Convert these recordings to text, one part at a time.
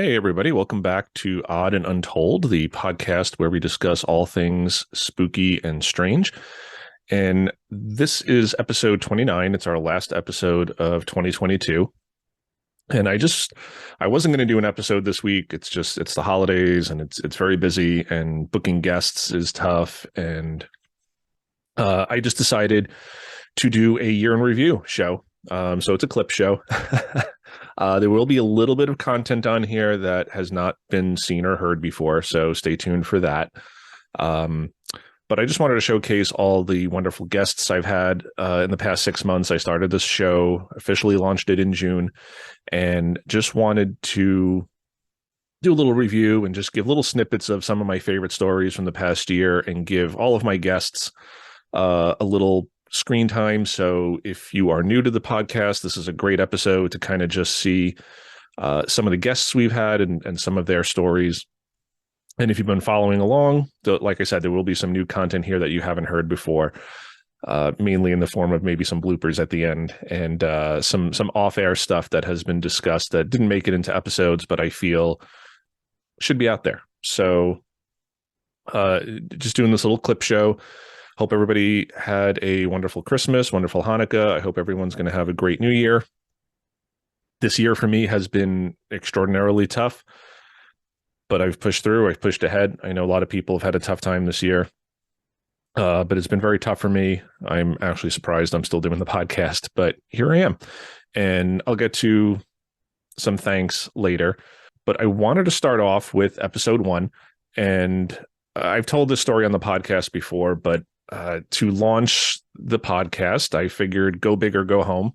Hey, everybody. Welcome back to Odd and Untold, the podcast where we discuss all things spooky and strange. And this is episode 29. It's our last episode of 2022. And I wasn't going to do an episode this week. It's the holidays and it's very busy and booking guests is tough. And I just decided to do a year in review show. So it's a clip show. There will be a little bit of content on here that has not been seen or heard before, so stay tuned for that. But I just wanted to showcase all the wonderful guests I've had in the past 6 months. I started this show, officially launched it in June, and just wanted to do a little review and just give little snippets of some of my favorite stories from the past year and give all of my guests a little screen time. So if you are new to the podcast, this is a great episode to kind of just see some of the guests we've had and some of their stories. And if you've been following along, like I said, there will be some new content here that you haven't heard before, mainly in the form of maybe some bloopers at the end and some off-air stuff that has been discussed that didn't make it into episodes, but I feel should be out there. So just doing this little clip show. Hope everybody had a wonderful Christmas, wonderful Hanukkah. I hope everyone's going to have a great New Year. This year for me has been extraordinarily tough, but I've pushed through. I've pushed ahead. I know a lot of people have had a tough time this year, but it's been very tough for me. I'm actually surprised I'm still doing the podcast, but here I am. And I'll get to some thanks later. But I wanted to start off with episode 1. And I've told this story on the podcast before, but to launch the podcast, I figured go big or go home,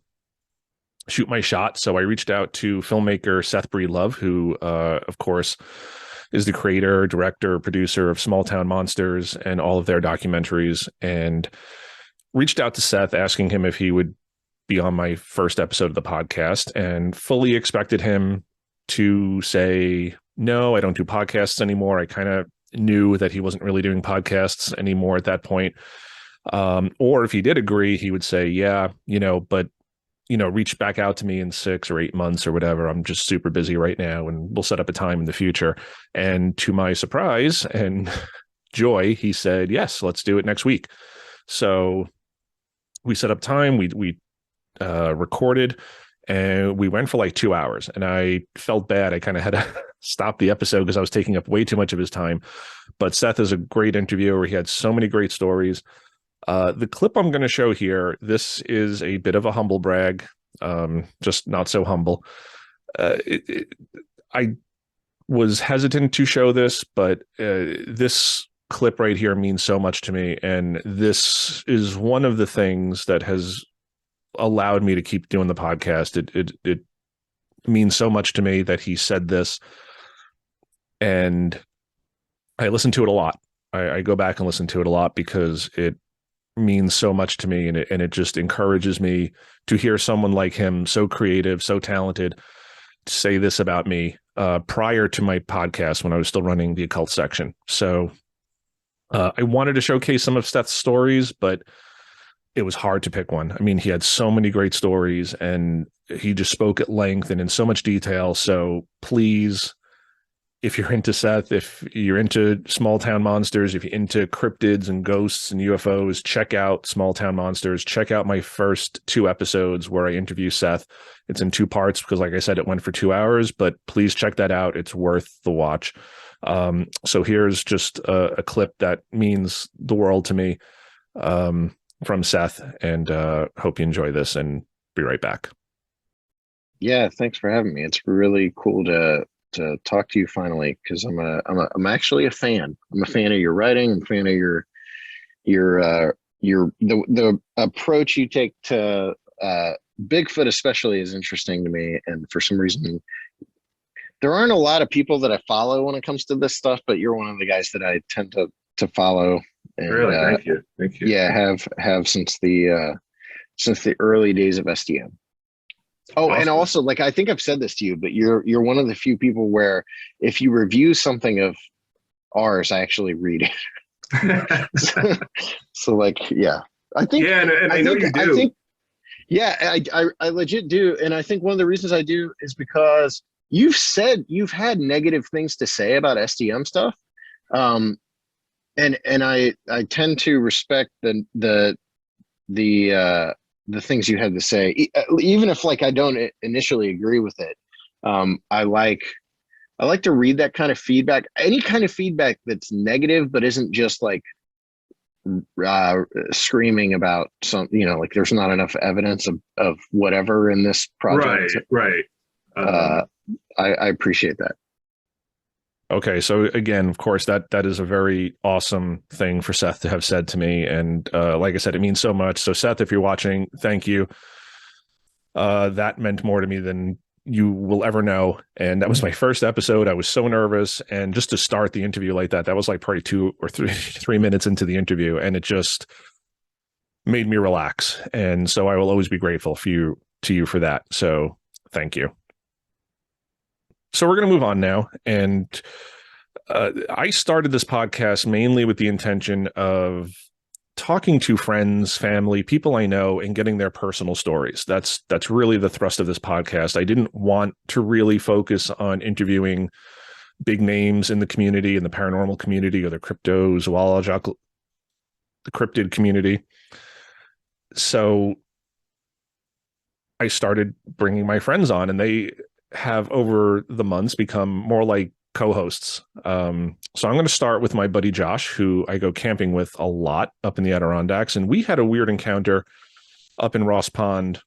shoot my shot. So I reached out to filmmaker Seth Breedlove, who, of course, is the creator, director, producer of Small Town Monsters and all of their documentaries, and reached out to Seth asking him if he would be on my first episode of the podcast, and fully expected him to say, no, I don't do podcasts anymore. I kind of knew that he wasn't really doing podcasts anymore at that point. Or if he did agree, he would say, yeah, but reach back out to me in 6 or 8 months or whatever. I'm just super busy right now and we'll set up a time in the future. And to my surprise and joy, he said, yes, let's do it next week. So we set up time, we recorded, and we went for like 2 hours, and I felt bad. I kind of had to stop the episode because I was taking up way too much of his time. But Seth is a great interviewer. He had so many great stories. The clip I'm going to show here, this is a bit of a humble brag, just not so humble. I was hesitant to show this, but this clip right here means so much to me. And this is one of the things that has allowed me to keep doing the podcast. It means so much to me that he said this, and I listen to it a lot. I go back and listen to it a lot because it means so much to me, and it just encourages me to hear someone like him, so creative, so talented, say this about me prior to my podcast when I was still running the occult section. So I wanted to showcase some of Seth's stories, but it was hard to pick one. I mean, he had so many great stories and he just spoke at length and in so much detail. So please, if you're into Seth, if you're into Small Town Monsters, if you're into cryptids and ghosts and UFOs, check out Small Town Monsters. Check out my first 2 episodes where I interview Seth. It's in 2 parts because, like I said, it went for 2 hours, but please check that out. It's worth the watch. So here's just a clip that means the world to me. From Seth, and hope you enjoy this, and be right back. Yeah, thanks for having me. It's really cool to talk to you finally, because I'm actually a fan. I'm a fan of your writing. I'm a fan of the approach you take to Bigfoot especially is interesting to me, and for some reason there aren't a lot of people that I follow when it comes to this stuff, but you're one of the guys that I tend to follow. And, really, thank you. Yeah, have since the early days of STM. Oh, awesome. And also, like, I think I've said this to you, but you're one of the few people where if you review something of ours, I actually read it. so like, yeah, I think. Yeah, and I know you do. I think, yeah, I legit do, and I think one of the reasons I do is because you've had negative things to say about STM stuff. Um, and I tend to respect the things you had to say, even if like I don't initially agree with it. I like to read that kind of feedback, any kind of feedback that's negative, but isn't just like screaming about some, like there's not enough evidence of whatever in this project. Right. Uh, I appreciate that. Okay, so again, of course, that is a very awesome thing for Seth to have said to me, and like I said, it means so much. So, Seth, if you're watching, thank you. That meant more to me than you will ever know. And that was my first episode. I was so nervous, and just to start the interview like that was like probably 2 or 3 minutes into the interview, and it just made me relax. And so, I will always be grateful to you for that. So, thank you. So we're going to move on now. And I started this podcast mainly with the intention of talking to friends, family, people I know, and getting their personal stories. That's really the thrust of this podcast. I didn't want to really focus on interviewing big names in the community, in the paranormal community, or the cryptozoological, the cryptid community. So I started bringing my friends on, and they have over the months become more like co-hosts. So I'm going to start with my buddy Josh, who I go camping with a lot up in the Adirondacks. And we had a weird encounter up in Ross Pond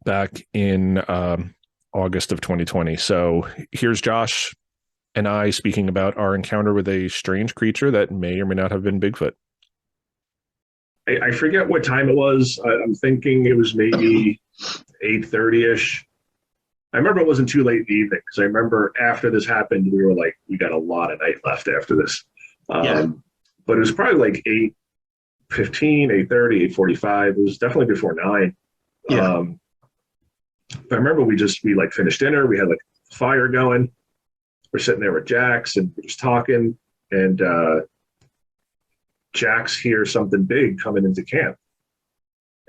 back in August of 2020. So here's Josh and I speaking about our encounter with a strange creature that may or may not have been Bigfoot. I forget what time it was. I'm thinking it was maybe 8:30ish. I remember it wasn't too late in the evening, because I remember after this happened, we were like, we got a lot of night left after this. But it was probably like 8:15, 8:30, 8:45. It was definitely before 9. Yeah. But I remember we like finished dinner. We had like fire going. We're sitting there with Jax and we're just talking. And Jax hears something big coming into camp.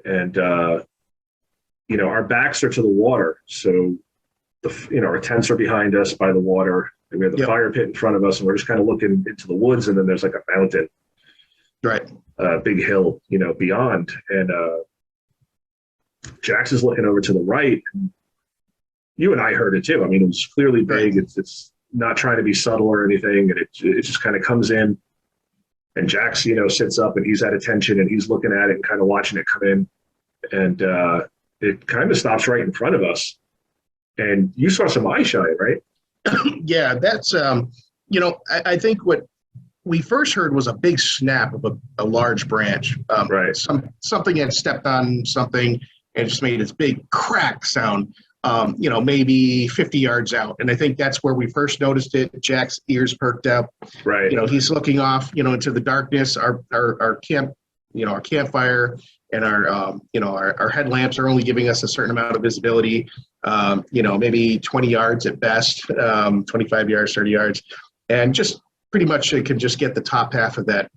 And, our backs are to the water. So our tents are behind us by the water, and we have the fire pit in front of us, and we're just kind of looking into the woods, and then there's like a mountain, right, big hill, beyond. And Jax is looking over to the right. And you and I heard it too. I mean, it was clearly big. Right. It's not trying to be subtle or anything, and it just kind of comes in. And Jax, sits up, and he's at attention, and he's looking at it and kind of watching it come in, and it kind of stops right in front of us. And you saw some eye shine, right? Yeah, that's, I think what we first heard was a big snap of a large branch. Right. Something had stepped on something and just made this big crack sound, maybe 50 yards out. And I think that's where we first noticed it. Jack's ears perked up. Right. He's looking off, into the darkness. Our camp, our campfire and our headlamps are only giving us a certain amount of visibility. Maybe 20 yards at best, 25 yards, 30 yards. And just pretty much it could just get the top half of that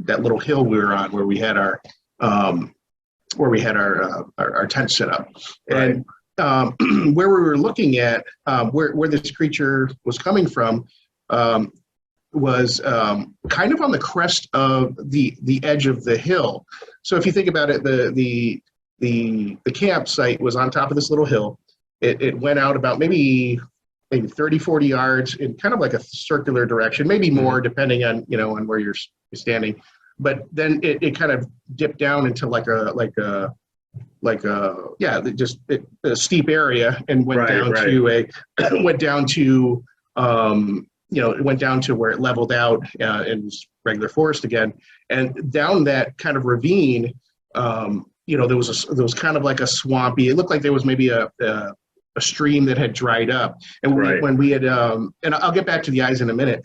little hill we were on where we had our tent set up. Right. And where we were looking at, where this creature was coming from, was kind of on the crest of the edge of the hill. So if you think about it, the campsite was on top of this little hill. It went out about maybe 30, 40 yards in kind of like a circular direction, maybe more depending on, on where you're standing. But then it kind of dipped down into a steep area and went down to where it leveled out and was regular forest again. And down that kind of ravine, there was kind of like a swampy. It looked like there was maybe a stream that had dried up. And when we had, and I'll get back to the eyes in a minute,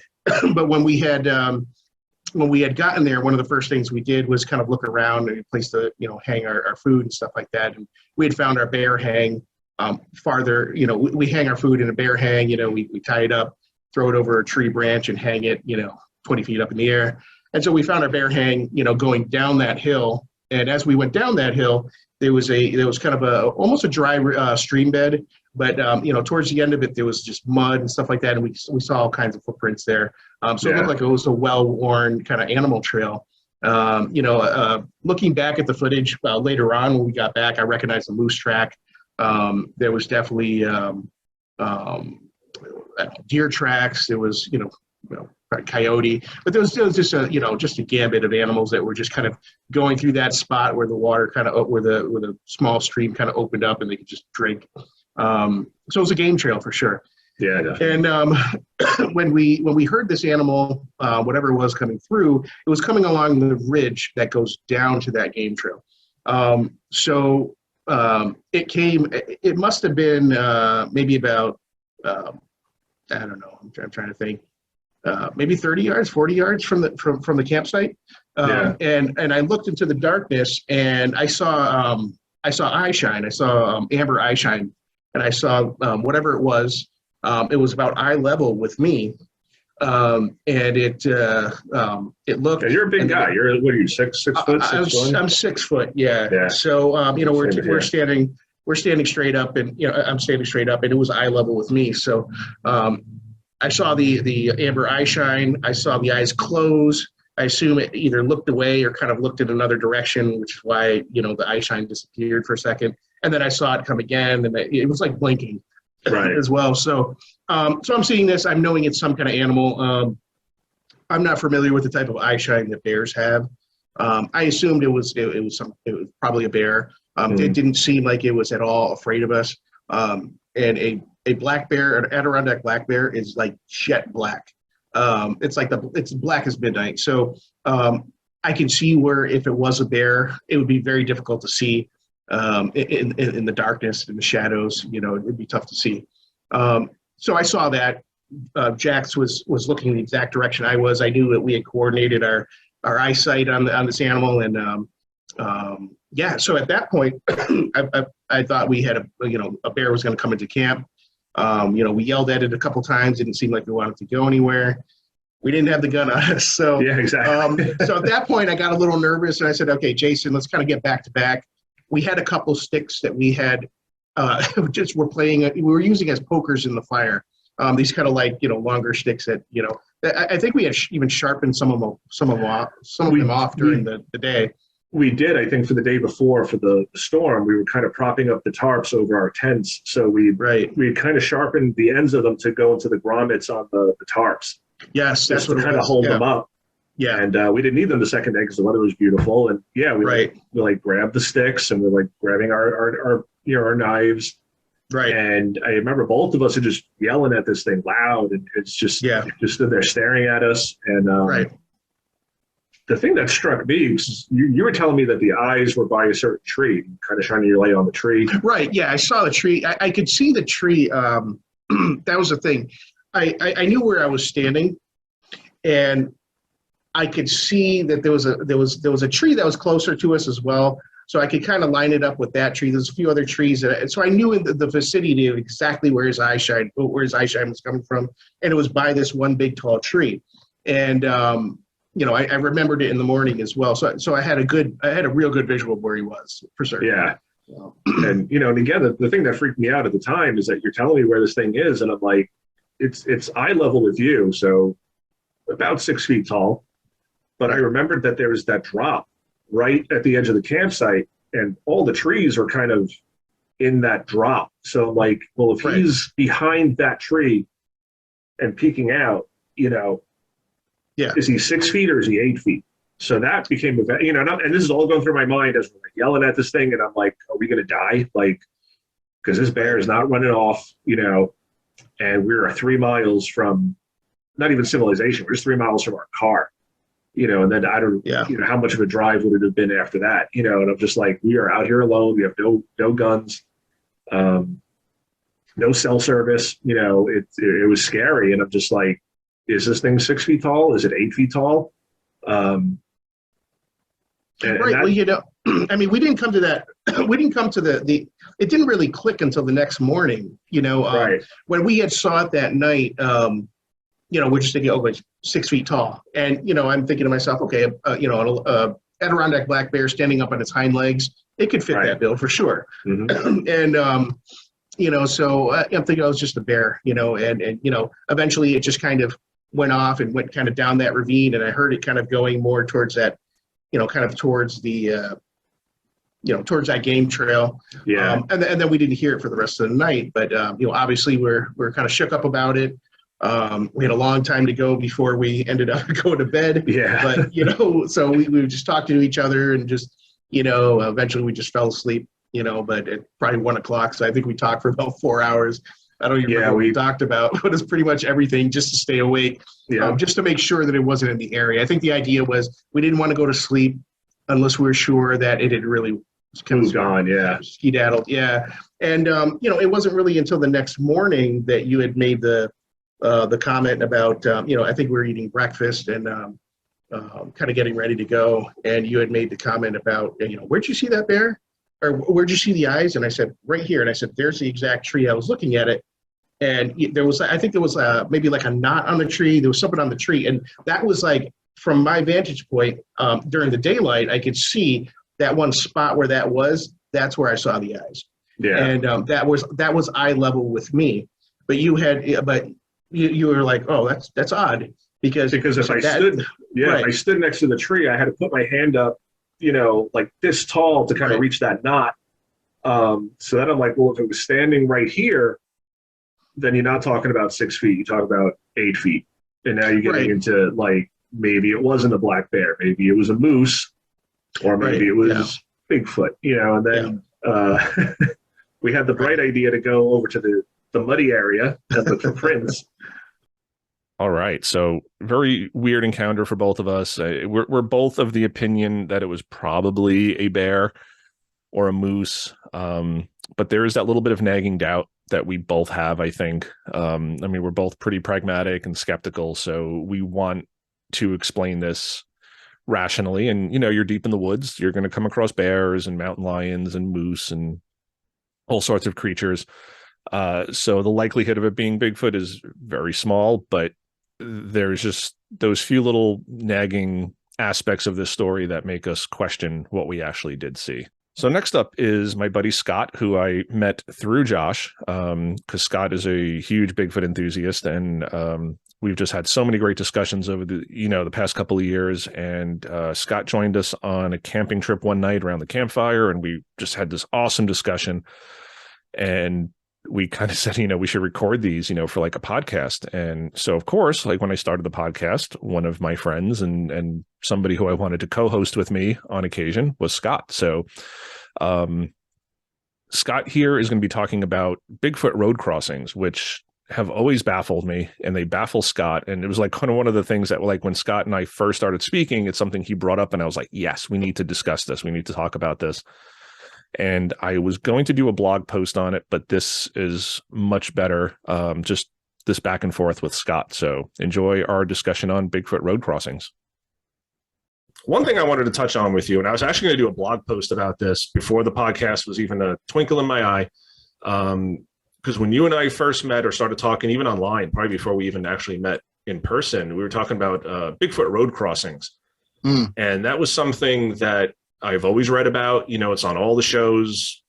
but when we had gotten there, one of the first things we did was kind of look around and a place to, hang our food and stuff like that. And we had found our bear hang farther, we hang our food in a bear hang, we tie it up, throw it over a tree branch and hang it, 20 feet up in the air. And so we found our bear hang, going down that hill. And as we went down that hill, there was kind of almost a dry stream bed, But towards the end of it, there was just mud and stuff like that, and we saw all kinds of footprints there. So it looked like it was a well-worn kind of animal trail. Looking back at the footage later on when we got back, I recognized the moose track. There was definitely deer tracks. There was coyote, but there was just a gambit of animals that were just kind of going through that spot where the water where the small stream kind of opened up and they could just drink. So it was a game trail for sure. Yeah, definitely. And when we heard this animal, whatever it was coming through, it was coming along the ridge that goes down to that game trail. It must have been maybe about I don't know. I'm trying to think. Maybe 30 yards, 40 yards from the campsite. And I looked into the darkness and I saw eye shine. I saw amber eye shine, and I saw whatever it was. It was about eye level with me, and it looked. Yeah, you're a big guy. You're what are you 6 foot? I'm 6 foot. Yeah. So we're standing straight up, and I'm standing straight up, and it was eye level with me. So I saw the amber eye shine. I saw the eyes close. I assume it either looked away or kind of looked in another direction, which is why the eye shine disappeared for a second, and then I saw it come again, and it was like blinking. Right. As well. So I'm seeing this. I'm knowing it's some kind of animal. I'm not familiar with the type of eye shine that bears have. I assumed it was probably a bear. It didn't seem like it was at all afraid of us. And a black bear, an Adirondack black bear, is like jet black. It's black as midnight. So I can see where if it was a bear, it would be very difficult to see. In the darkness, in the shadows, it'd be tough to see. So I saw that. Jax was looking the exact direction I was. I knew that we had coordinated our eyesight on this animal, and so at that point, I thought we had a bear was going to come into camp. We yelled at it a couple times. Didn't seem like we wanted to go anywhere. We didn't have the gun on us, so yeah, exactly. So at that point, I got a little nervous, and I said, "Okay, Jason, let's kind of get back to back." We had a couple sticks that we had we were using as pokers in the fire. These kind of longer sticks that I think we had even sharpened some of them off during the day. We did, I think, for the day before for the storm. We were kind of propping up the tarps over our tents, so we kind of sharpened the ends of them to go into the grommets on the tarps. Yes, that's what to kind of hold them up. Yeah, and we didn't need them the second day because the weather was beautiful. And we grabbed the sticks and we're grabbing our knives. Right. And I remember both of us are just yelling at this thing loud, and it's just stood there staring at us. And the thing that struck me was you were telling me that the eyes were by a certain tree, kind of shining your light on the tree. Right. Yeah, I saw the tree. I could see the tree. That was the thing. I knew where I was standing, and I could see that there was a tree that was closer to us as well, so I could kind of line it up with that tree. There's a few other trees, so I knew in the vicinity of exactly where his eye shine was coming from, and it was by this one big tall tree. And I remembered it in the morning as well, so I had a real good visual of where he was for certain. Yeah. And and again, the thing that freaked me out at the time is that you're telling me where this thing is, and I'm like, it's eye level with you, so about 6 feet tall. But I remembered that there was that drop right at the edge of the campsite, and all the trees are kind of in that drop. So if he's behind that tree and peeking out, is he 6 feet or is he 8 feet? So that became and this is all going through my mind as we're yelling at this thing, and I'm like, are we going to die? Because this bear is not running off, and we're 3 miles from not even civilization. We're just 3 miles from our car. And then I don't, how much of a drive would it have been after that? And I'm just like, we are out here alone. We have no guns, no cell service. It was scary, and I'm just like, is this thing 6 feet tall? Is it 8 feet tall? We didn't come to that. We didn't come to the. It didn't really click until the next morning. When we had saw it that night. We're just thinking, it's 6 feet tall. And, I'm thinking to myself, okay, an Adirondack black bear standing up on its hind legs, it could fit that bill for sure. Mm-hmm. And So I'm thinking it was just a bear, and eventually it just kind of went off and went kind of down that ravine, and I heard it kind of going more towards that, kind of towards the, towards that game trail. Yeah. And then we didn't hear it for the rest of the night, but obviously we're kind of shook up about it. We had a long time to go before we ended up going to bed. Yeah. But so we just talked to each other and just eventually we just fell asleep. But at probably 1 o'clock. So I think we talked for about 4 hours. I don't even remember what we talked about, but it's pretty much everything just to stay awake, just to make sure that it wasn't in the area. I think the idea was we didn't want to go to sleep unless we were sure that it had really moved on. Yeah. Skedaddled. Yeah. And, it wasn't really until the next morning that you had made the comment about, I think we were eating breakfast and kind of getting ready to go. And you had made the comment about, where'd you see that bear? Or where'd you see the eyes? And I said, right here. And I said, there's the exact tree. I was looking at it. And there was maybe like a knot on the tree. There was something on the tree. And that was like, from my vantage point, during the daylight, I could see that one spot where that was, that's where I saw the eyes. Yeah. And that was eye level with me. But you were like, oh, that's odd. Because if I stood next to the tree, I had to put my hand up, like this tall to kind of reach that knot. So then I'm like, well, if it was standing right here, then you're not talking about 6 feet, you talk about 8 feet. And now you're getting into like, maybe it wasn't a black bear, maybe it was a moose, or maybe it was Bigfoot, and then we had the bright idea to go over to the muddy area and look for prints. All right. So very weird encounter for both of us. We're both of the opinion that it was probably a bear or a moose. But there is that little bit of nagging doubt that we both have, I think. We're both pretty pragmatic and skeptical. So we want to explain this rationally. And, you're deep in the woods. You're going to come across bears and mountain lions and moose and all sorts of creatures. So the likelihood of it being Bigfoot is very small, but there's just those few little nagging aspects of this story that make us question what we actually did see. So next up is my buddy Scott, who I met through Josh, because Scott is a huge Bigfoot enthusiast, and we've just had so many great discussions over the past couple of years. And Scott joined us on a camping trip one night around the campfire, and we just had this awesome discussion. And we kind of said, we should record these, for like a podcast. And so, of course, like when I started the podcast, one of my friends and somebody who I wanted to co-host with me on occasion was Scott. So Scott here is going to be talking about Bigfoot road crossings, which have always baffled me, and they baffle Scott. And it was like kind of one of the things that, like, when Scott and I first started speaking, it's something he brought up, and I was like, yes, we need to discuss this. We need to talk about this. And I was going to do a blog post on it, but this is much better, just this back and forth with Scott. So enjoy our discussion on Bigfoot road crossings. One thing I wanted to touch on with you, and I was actually going to do a blog post about this before the podcast was even a twinkle in my eye, because when you and I first met or started talking, even online, probably before we even actually met in person, we were talking about Bigfoot road crossings. And that was something that I've always read about. It's on all the shows.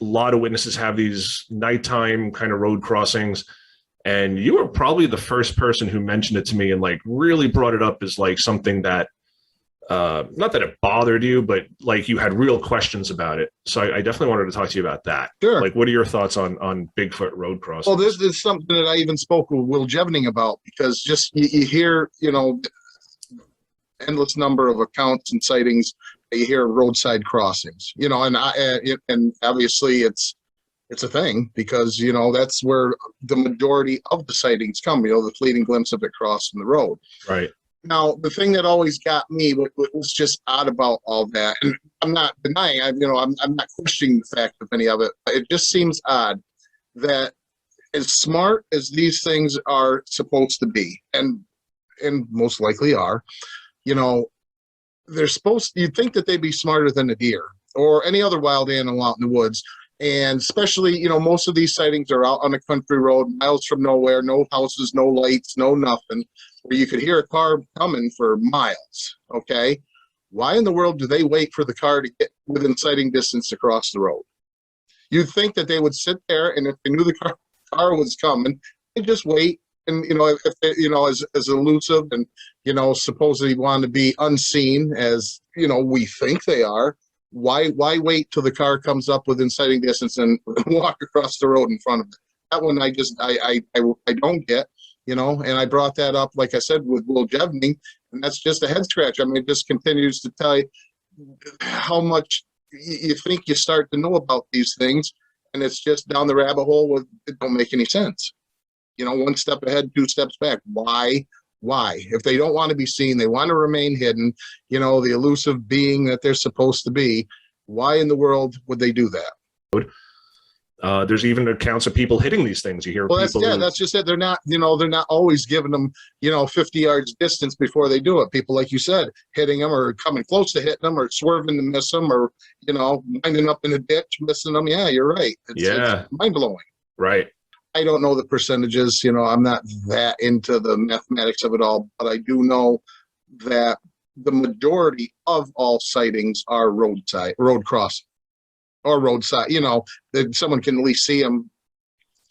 A lot of witnesses have these nighttime kind of road crossings. And you were probably the first person who mentioned it to me and like really brought it up as like something that, not that it bothered you, but like you had real questions about it. So I definitely wanted to talk to you about that. Sure. Like, what are your thoughts on Bigfoot road crossings? Well, this is something that I even spoke with Will Jevning about, because just you hear, endless number of accounts and sightings. You hear roadside crossings, and obviously it's a thing, because that's where the majority of the sightings come. The fleeting glimpse of it crossing the road. Right. Now, the thing that always got me, what was just odd about all that, and I'm not denying, I'm not questioning the fact of any of it. It just seems odd that, as smart as these things are supposed to be, and most likely are, you'd think that they'd be smarter than a deer or any other wild animal out in the woods. And especially, most of these sightings are out on a country road, miles from nowhere, no houses, no lights, no nothing, where you could hear a car coming for miles. Okay. Why in the world do they wait for the car to get within sighting distance to cross the road? You'd think that they would sit there, and if they knew the car was coming, they'd just wait. And if they, as elusive and supposedly want to be unseen as we think they are, why wait till the car comes up within sighting distance and walk across the road in front of it? That one I don't get. And I brought that up, like I said, with Will Jevning, and that's just a head scratch. I mean, it just continues to tell you how much you think you start to know about these things, and it's just down the rabbit hole where it don't make any sense. One step ahead, two steps back. Why? If they don't want to be seen, they want to remain hidden, the elusive being that they're supposed to be, why in the world would they do that? There's even accounts of people hitting these things. You hear people. That's just it. They're not always giving them, 50 yards distance before they do it. People, like you said, hitting them or coming close to hitting them or swerving to miss them or, winding up in a ditch, missing them. Yeah, you're right. It's mind blowing. Right. I don't know the percentages. I'm not that into the mathematics of it all, but I do know that the majority of all sightings are road crossing. Or roadside, that someone can at least see them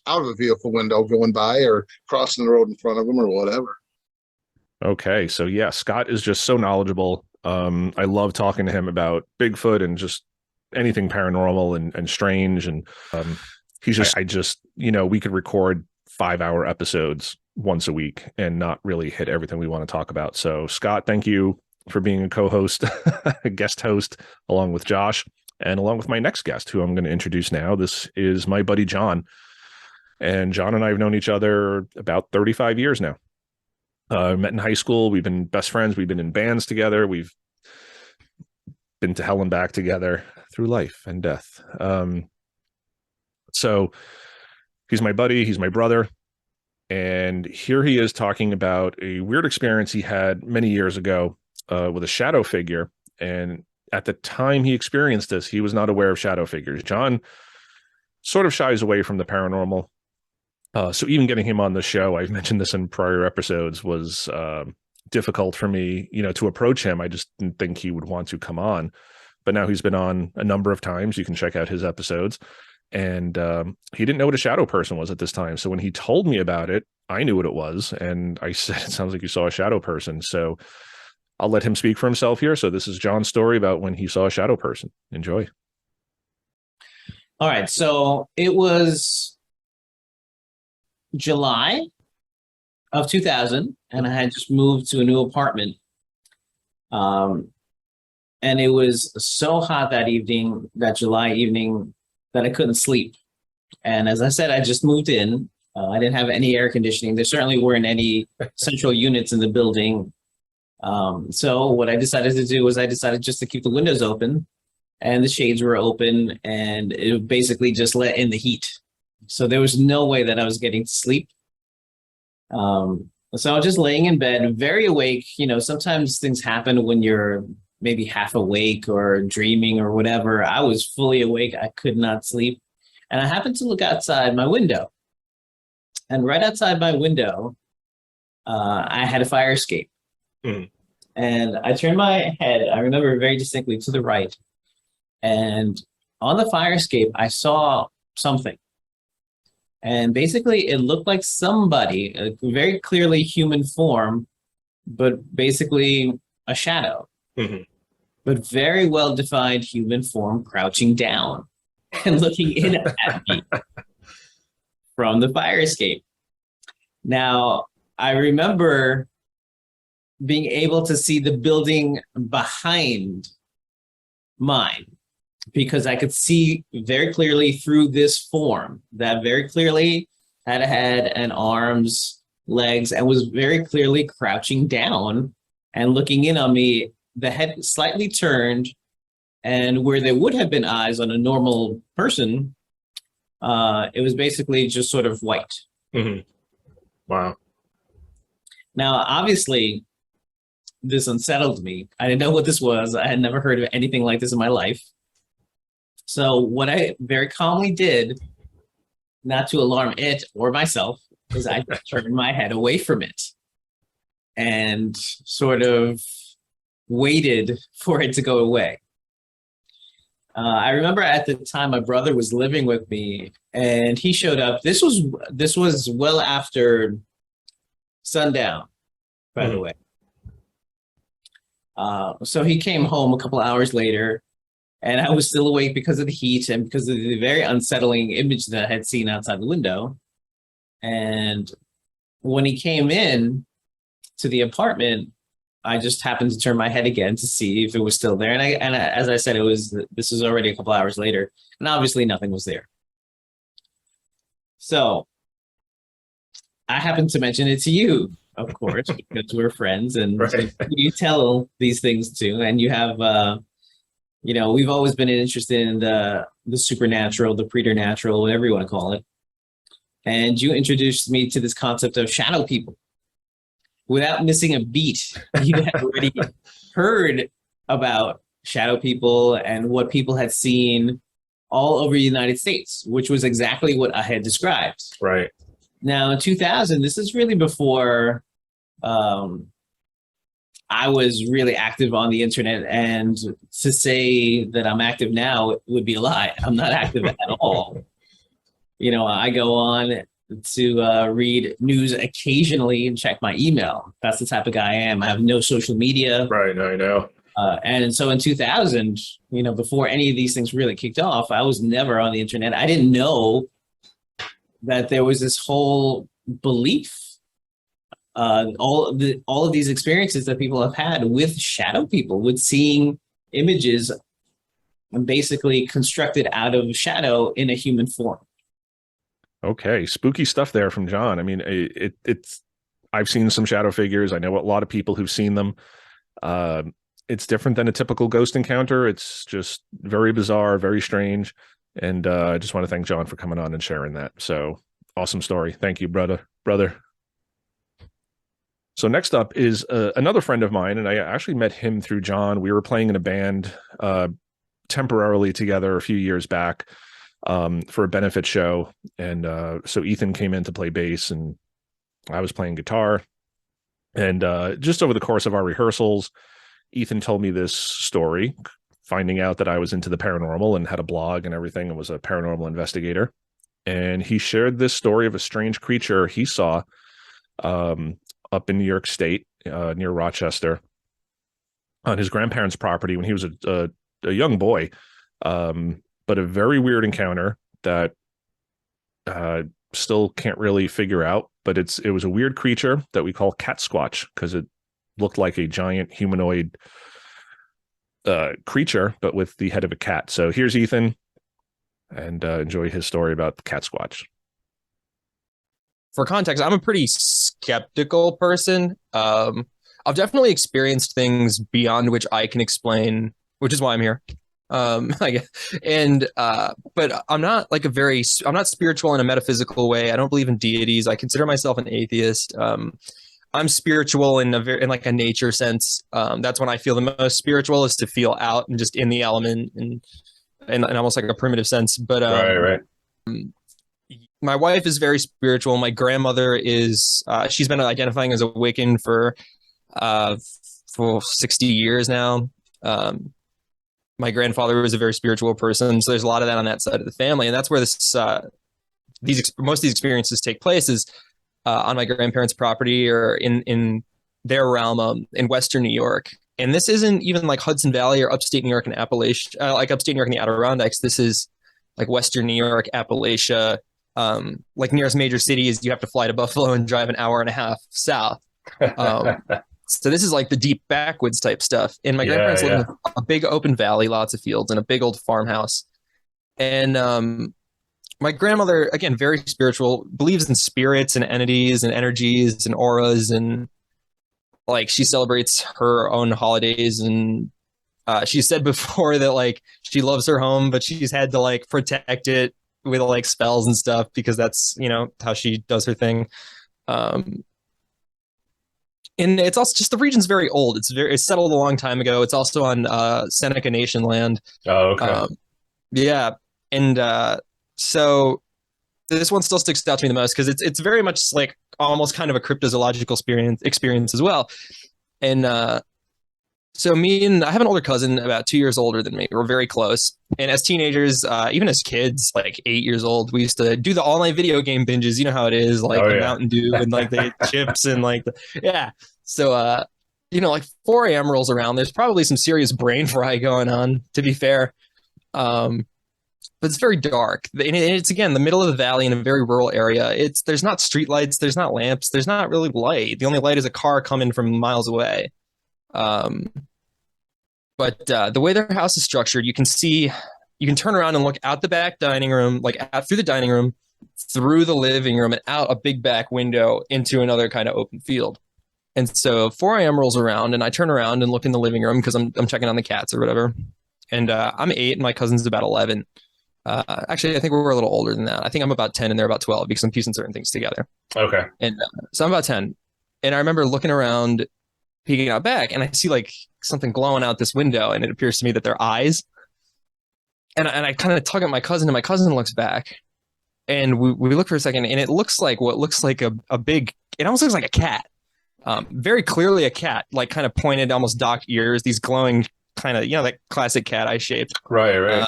out of a vehicle window going by or crossing the road in front of them or whatever. Okay. So yeah, Scott is just so knowledgeable. I love talking to him about Bigfoot and just anything paranormal and strange. And he's just, we could record 5-hour episodes once a week and not really hit everything we want to talk about. So Scott, thank you for being a co-host, a guest host, along with Josh. And along with my next guest, who I'm going to introduce now. This is my buddy, John. And John and I have known each other about 35 years now. Met in high school. We've been best friends. We've been in bands together. We've been to hell and back together through life and death. So he's my buddy. He's my brother. And here he is talking about a weird experience he had many years ago with a shadow figure. And at the time he experienced this, he was not aware of shadow figures. John sort of shies away from the paranormal. So even getting him on the show, I've mentioned this in prior episodes, was difficult for me, to approach him. I just didn't think he would want to come on. But now he's been on a number of times. You can check out his episodes. And he didn't know what a shadow person was at this time. So when he told me about it, I knew what it was. And I said, it sounds like you saw a shadow person. So I'll let him speak for himself here. So this is John's story about when he saw a shadow person. Enjoy. All right. So it was July of 2000, and I had just moved to a new apartment. And it was so hot that July evening, that I couldn't sleep. And as I said, I just moved in. I didn't have any air conditioning. There certainly weren't any central units in the building. So what I decided to do was I decided just to keep the windows open and the shades were open, and it basically just let in the heat. So there was no way that I was getting to sleep. So I was just laying in bed, very awake. Sometimes things happen when you're maybe half awake or dreaming or whatever. I was fully awake. I could not sleep. And I happened to look outside my window. And right outside my window, I had a fire escape. Mm. And I turned my head, I remember very distinctly, to the right. And on the fire escape, I saw something. And basically, it looked like somebody, a very clearly human form, but basically a shadow. Mm-hmm. But very well-defined human form crouching down and looking in at me from the fire escape. Now, I remember being able to see the building behind mine, because I could see very clearly through this form that very clearly had a head and arms, legs, and was very clearly crouching down and looking in on me, the head slightly turned, and where there would have been eyes on a normal person, it was basically just sort of white. Mm-hmm. Wow. Now, obviously, this unsettled me. I didn't know what this was. I had never heard of anything like this in my life. So what I very calmly did, not to alarm it or myself, is I turned my head away from it and sort of waited for it to go away. I remember at the time my brother was living with me, and he showed up. This was well after sundown, by the Mhm. way. So he came home a couple hours later, and I was still awake because of the heat and because of the very unsettling image that I had seen outside the window. And when he came in to the apartment, I just happened to turn my head again to see if it was still there. As I said, this was already a couple hours later, and obviously nothing was there. So I happened to mention it to you, of course, because we're friends, and Right. you tell these things to, and you have, we've always been interested in the supernatural, the preternatural, whatever you want to call it. And you introduced me to this concept of shadow people. Without missing a beat, you had already heard about shadow people and what people had seen all over the United States, which was exactly what I had described. Right. Now, in 2000, this is really before I was really active on the internet. And to say that I'm active now would be a lie. I'm not active at all. I go on to read news occasionally and check my email. That's the type of guy I am. I have no social media. Right. I know. And so in 2000, before any of these things really kicked off, I was never on the internet. I didn't know that there was this whole belief, all of these experiences that people have had with shadow people, with seeing images basically constructed out of shadow in a human form. Okay, spooky stuff there from John. I mean, it's I've seen some shadow figures. I know a lot of people who've seen them. It's different than a typical ghost encounter. It's just very bizarre, very strange. And I just want to thank John for coming on and sharing that. So awesome story. Thank you, brother. So next up is another friend of mine, and I actually met him through John. We were playing in a band temporarily together a few years back. For a benefit show. And so Ethan came in to play bass and I was playing guitar. And just over the course of our rehearsals, Ethan told me this story, finding out that I was into the paranormal and had a blog and everything and was a paranormal investigator. And he shared this story of a strange creature he saw up in New York State, near Rochester, on his grandparents' property when he was a young boy. But a very weird encounter that still can't really figure out. But it was a weird creature that we call cat squatch because it looked like a giant humanoid creature, but with the head of a cat. So here's Ethan, and enjoy his story about the cat squatch. For context, I'm a pretty skeptical person. I've definitely experienced things beyond which I can explain, which is why I'm here. But I'm not I'm not spiritual in a metaphysical way. I don't believe in deities. I consider myself an atheist. I'm spiritual in a nature sense. That's when I feel the most spiritual, is to feel out and just in the element and almost like a primitive sense. But Right. my wife is very spiritual. My grandmother is, she's been identifying as a Wiccan for 60 years now. My grandfather was a very spiritual person, so there's a lot of that on that side of the family, and that's where most of these experiences take place is on my grandparents' property or in their realm in Western New York. And this isn't even like Hudson Valley or upstate New York and Appalachia, like upstate New York and the Adirondacks. This is like Western New York, Appalachia. Like nearest major city is you have to fly to Buffalo and drive an hour and a half south. So this is like the deep backwoods type stuff. And my grandparents live in a big open valley, lots of fields, and a big old farmhouse. And my grandmother, again, very spiritual, believes in spirits and entities and energies and auras. And like she celebrates her own holidays. And she said before that like she loves her home, but she's had to like protect it with like spells and stuff because that's, how she does her thing. And it's also just the region's very old. It's settled a long time ago. It's also on Seneca Nation land. Oh, okay. Yeah. And so this one still sticks out to me the most because it's very much like almost kind of a cryptozoological experience as well. And So I have an older cousin about 2 years older than me. We're very close. And as teenagers, even as kids, like 8 years old, we used to do the all-night video game binges. You know how it is, like Oh, the yeah. Mountain Dew and like the chips and like yeah. So like 4 a.m. rolls around. There's probably some serious brain fry going on, to be fair. Um, but it's very dark. And it's again the middle of the valley in a very rural area. There's not street lights, there's not lamps, there's not really light. The only light is a car coming from miles away. Um, but the way their house is structured, you can turn around and look out the back dining room, like out through the dining room, through the living room, and out a big back window into another kind of open field. And so 4 a.m. rolls around, and I turn around and look in the living room because I'm checking on the cats or whatever. And I'm 8, and my cousin's about 11. Actually, I think we're a little older than that. I think I'm about 10, and they're about 12 because I'm piecing certain things together. Okay. And so I'm about 10, and I remember looking around, peeking out back, and I see like something glowing out this window, and it appears to me that they're eyes. And I kind of tug at my cousin, and my cousin looks back, and we look for a second, and it looks like what looks like a big. It almost looks like a cat, very clearly a cat, like kind of pointed, almost docked ears, these glowing kind of that classic cat eye shape. Right.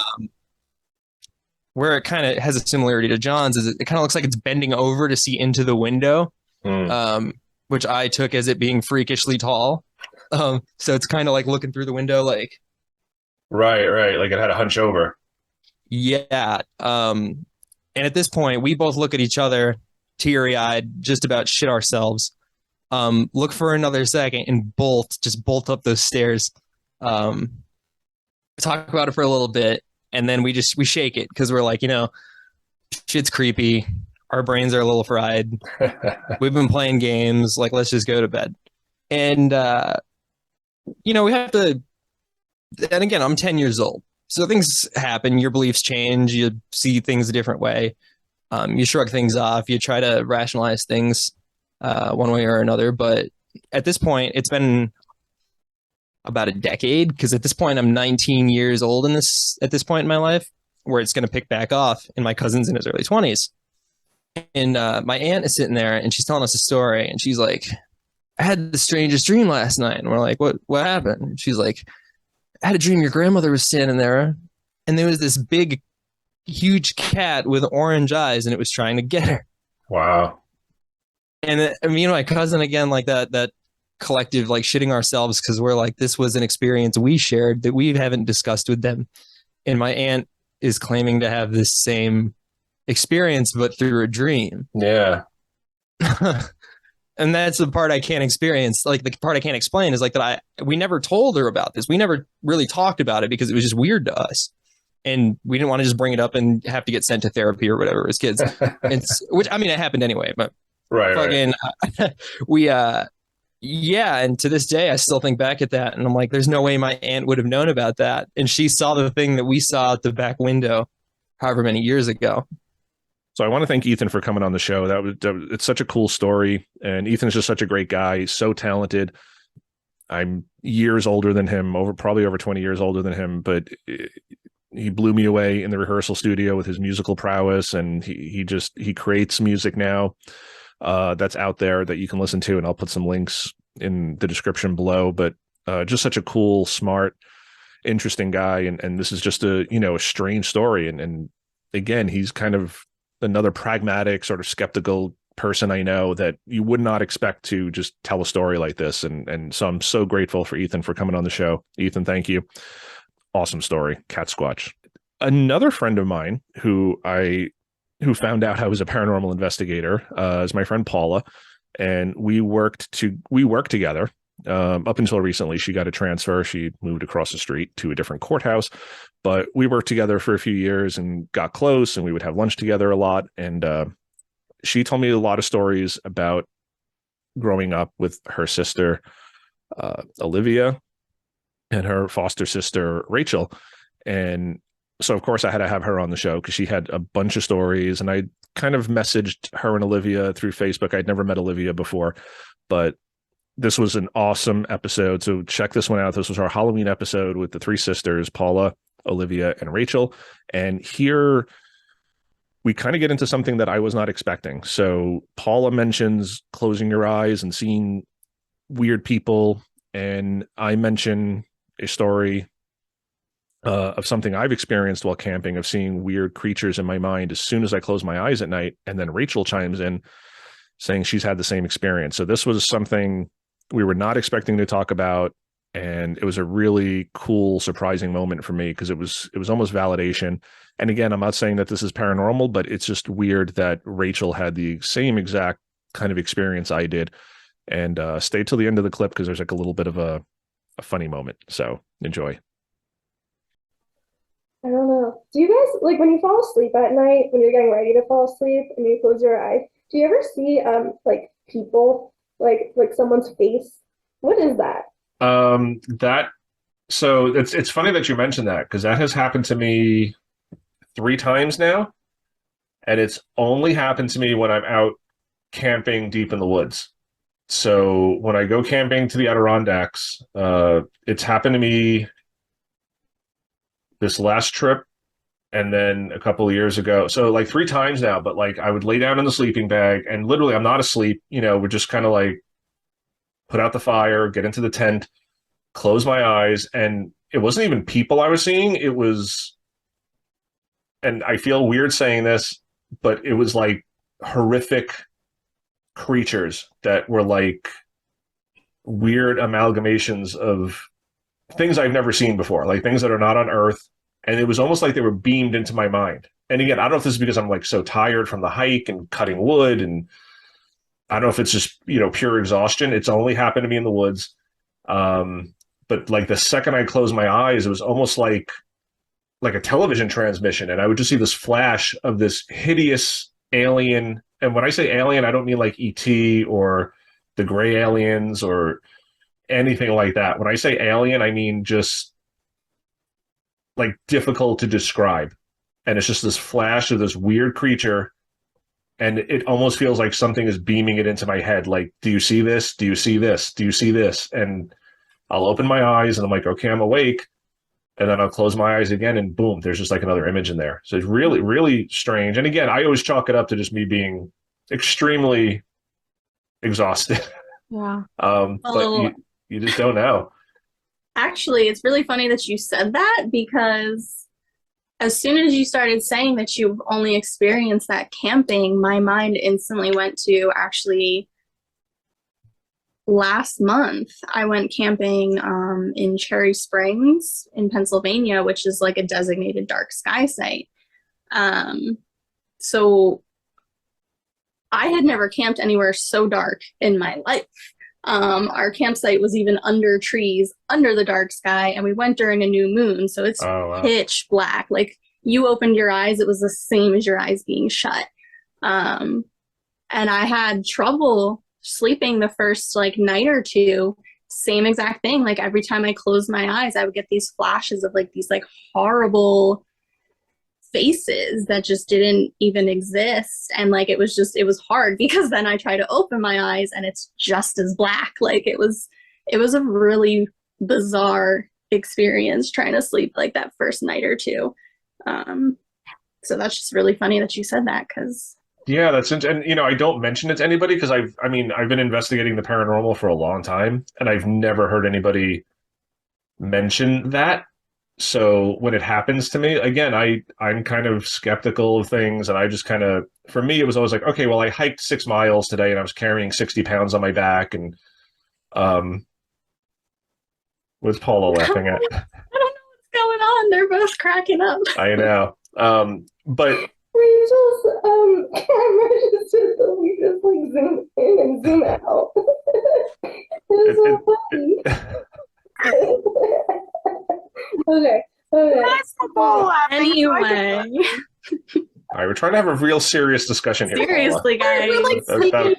Where it kind of has a similarity to John's is it kind of looks like it's bending over to see into the window, which I took as it being freakishly tall. So it's kind of like looking through the window, like. Right. Like it had a hunch over. Yeah. And at this point, we both look at each other, teary-eyed, just about shit ourselves. Look for another second and just bolt up those stairs. Talk about it for a little bit, and then we shake it because we're like, shit's creepy. Our brains are a little fried. We've been playing games. Like, let's just go to bed. And we have to. And again, I'm 10 years old. So things happen. Your beliefs change. You see things a different way. You shrug things off. You try to rationalize things one way or another. But at this point, it's been about a decade because at this point, I'm 19 years old at this point in my life where it's going to pick back off. And my cousin's in his early 20s. And my aunt is sitting there and she's telling us a story. And she's like, I had the strangest dream last night. And we're like, what happened? And she's like, I had a dream your grandmother was standing there and there was this big, huge cat with orange eyes and it was trying to get her. Wow. And me and my cousin, again, like that collective, like shitting ourselves because we're like, this was an experience we shared that we haven't discussed with them. And my aunt is claiming to have this same experience, but through a dream. Yeah. And that's the part I can't experience. Like the part I can't explain is like that we never told her about this. We never really talked about it because it was just weird to us. And we didn't want to just bring it up and have to get sent to therapy or whatever as kids. Which I mean, it happened anyway, but right. Yeah. And to this day, I still think back at that. And I'm like, there's no way my aunt would have known about that. And she saw the thing that we saw at the back window, however many years ago. So I want to thank Ethan for coming on the show. It's such a cool story. And Ethan's just such a great guy. He's so talented. I'm years older than him, probably over 20 years older than him, but he blew me away in the rehearsal studio with his musical prowess. And he creates music now that's out there that you can listen to. And I'll put some links in the description below, but just such a cool, smart, interesting guy. And this is just a strange story. And again, he's kind of another pragmatic, sort of skeptical person I know that you would not expect to just tell a story like this. And so I'm so grateful for Ethan for coming on the show. Ethan, thank you. Awesome story. Cat Squatch. Another friend of mine who found out I was a paranormal investigator is my friend Paula. And we worked together. Up until recently, she got a transfer. She moved across the street to a different courthouse, but we worked together for a few years and got close, and we would have lunch together a lot. And she told me a lot of stories about growing up with her sister, Olivia, and her foster sister, Rachel. And so, of course, I had to have her on the show because she had a bunch of stories, and I kind of messaged her and Olivia through Facebook. I'd never met Olivia before, but this was an awesome episode. So check this one out. This was our Halloween episode with the three sisters, Paula, Olivia, and Rachel. And here we kind of get into something that I was not expecting. So Paula mentions closing your eyes and seeing weird people. and I mention a story of something I've experienced while camping, of seeing weird creatures in my mind as soon as I close my eyes at night. And then Rachel chimes in saying she's had the same experience. So this was something we were not expecting to talk about. And it was a really cool, surprising moment for me, because it was almost validation. And again, I'm not saying that this is paranormal, but it's just weird that Rachel had the same exact kind of experience I did. And stay till the end of the clip, because there's like a little bit of a funny moment. So enjoy. I don't know. Do you guys like when you fall asleep at night, when you're getting ready to fall asleep and you close your eyes, do you ever see like people like someone's face? What is that? That so it's funny that you mentioned that, because that has happened to me 3 times now, and it's only happened to me when I'm out camping deep in the woods. So when I go camping to the Adirondacks, it's happened to me this last trip, and then a couple of years ago. So like 3 times now, but like I would lay down in the sleeping bag, and literally I'm not asleep, we're just kind of like put out the fire, get into the tent, close my eyes, and it wasn't even people I was seeing. It was, and I feel weird saying this, but it was like horrific creatures that were like weird amalgamations of things I've never seen before, like things that are not on Earth. And it was almost like they were beamed into my mind. And again, I don't know if this is because I'm like so tired from the hike and cutting wood, and I don't know if it's just, pure exhaustion. It's only happened to me in the woods. But like the second I closed my eyes, it was almost like a television transmission. And I would just see this flash of this hideous alien. And when I say alien, I don't mean like ET or the gray aliens or anything like that. When I say alien, I mean just like difficult to describe. And it's just this flash of this weird creature. And it almost feels like something is beaming it into my head. Like, do you see this? Do you see this? Do you see this? And I'll open my eyes and I'm like, okay, I'm awake. And then I'll close my eyes again, and boom, there's just like another image in there. So it's really, really strange. And again, I always chalk it up to just me being extremely exhausted. Yeah. But you just don't know. Actually, it's really funny that you said that, because as soon as you started saying that you've only experienced that camping, my mind instantly went to actually last month. I went camping in Cherry Springs in Pennsylvania, which is like a designated dark sky site. So I had never camped anywhere so dark in my life. Our campsite was even under trees, under the dark sky, and we went during a new moon, so it's pitch black. Like, you opened your eyes, it was the same as your eyes being shut. And I had trouble sleeping the first like night or two. Same exact thing. Like, every time I closed my eyes, I would get these flashes of like these like horrible faces that just didn't even exist. And like it was hard, because then I try to open my eyes and it's just as black. Like, it was a really bizarre experience trying to sleep like that first night or two. So that's just really funny that you said that, because yeah, that's, and I don't mention it to anybody because I've been investigating the paranormal for a long time, and I've never heard anybody mention that. So when it happens to me, again, I'm kind of skeptical of things, and I just kind of, for me, it was always like, okay, well, I hiked 6 miles today and I was carrying 60 pounds on my back, and what's Paula laughing at? I don't know what's going on. They're both cracking up. I know. But Rachel's camera just did the we just like zoom in and zoom out. It's so funny. Okay. Anyway. All right, we're trying to have a real serious discussion here. Seriously, guys.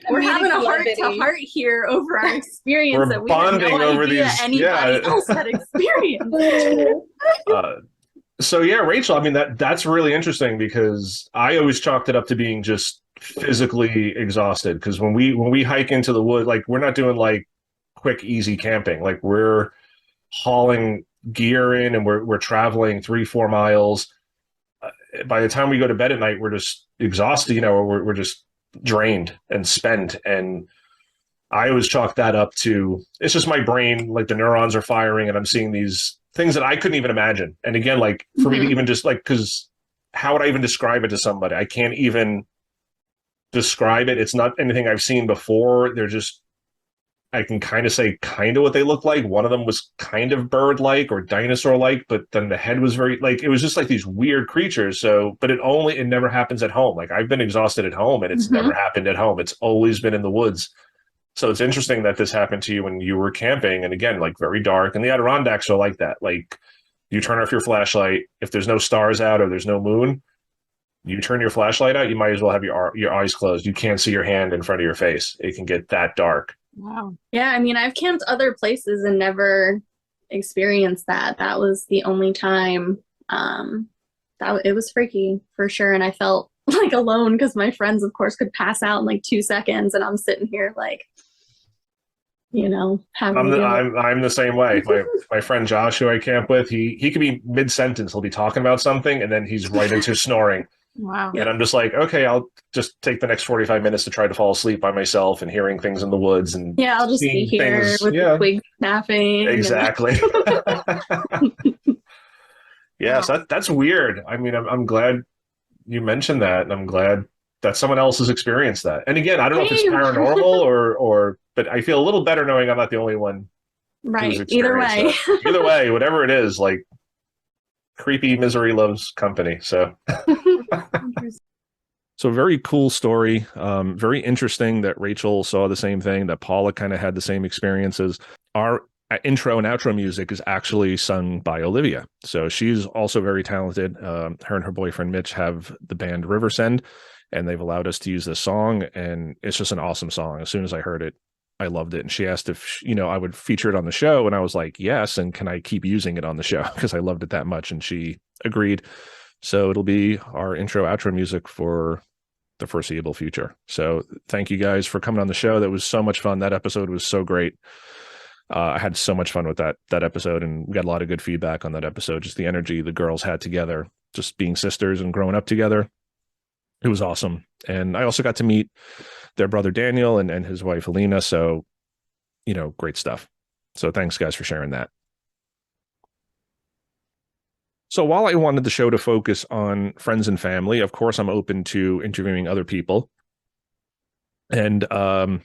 We're having a heart-to-heart here over our experience. We're that we had bonding no over idea these. anybody else had experienced. So yeah, Rachel, that's really interesting, because I always chalked it up to being just physically exhausted. Because when we hike into the wood, like, we're not doing like quick, easy camping. Like, we're hauling gear in, and we're traveling 3-4 miles. By the time we go to bed at night, we're just exhausted, or we're just drained and spent. And I always chalk that up to, it's just my brain, like the neurons are firing and I'm seeing these things that I couldn't even imagine. And again, like for me to even just like, because how would I even describe it to somebody? I can't even describe it. It's not anything I've seen before. They're just, I can kind of say kind of what they look like. One of them was kind of bird-like or dinosaur-like, but then the head was very like, it was just like these weird creatures. So, but it never happens at home. Like I've been exhausted at home and it's never happened at home. It's always been in the woods. So it's interesting that this happened to you when you were camping. And again, like very dark, and the Adirondacks are like that. Like you turn off your flashlight. If there's no stars out or there's no moon, you turn your flashlight out, you might as well have your eyes closed. You can't see your hand in front of your face. It can get that dark. Wow. Yeah, I mean, I've camped other places and never experienced that. That was the only time. That it was freaky for sure, and I felt like alone because my friends, of course, could pass out in like 2 seconds, and I'm sitting here like, having. I'm the same way. My friend Josh, who I camp with, he could be mid sentence. He'll be talking about something, and then he's right into snoring. Wow. And I'm just like, okay, I'll just take the next 45 minutes to try to fall asleep by myself and hearing things in the woods. And yeah, I'll just be here with the twigs snapping. Exactly. Yes, that's weird. I mean, I'm glad you mentioned that, and I'm glad that someone else has experienced that. And again, I don't know if it's paranormal or, but I feel a little better knowing I'm not the only one. Right. Either way. Either way, whatever it is, like creepy misery loves company. So. So very cool story. Very interesting that Rachel saw the same thing, that Paula kind of had the same experiences. Our intro and outro music is actually sung by Olivia. So she's also very talented. Her and her boyfriend Mitch have the band Riversend, and they've allowed us to use this song. And it's just an awesome song. As soon as I heard it, I loved it. And she asked if, I would feature it on the show. And I was like, yes. And can I keep using it on the show? Because I loved it that much. And she agreed. So it'll be our intro outro music for the foreseeable future. So thank you guys for coming on the show. That was so much fun. That episode was so great. I had so much fun with that episode, and we got a lot of good feedback on that episode. Just the energy the girls had together, just being sisters and growing up together. It was awesome. And I also got to meet their brother Daniel and his wife Alina. So, great stuff. So thanks guys for sharing that. So while I wanted the show to focus on friends and family, of course, I'm open to interviewing other people. And I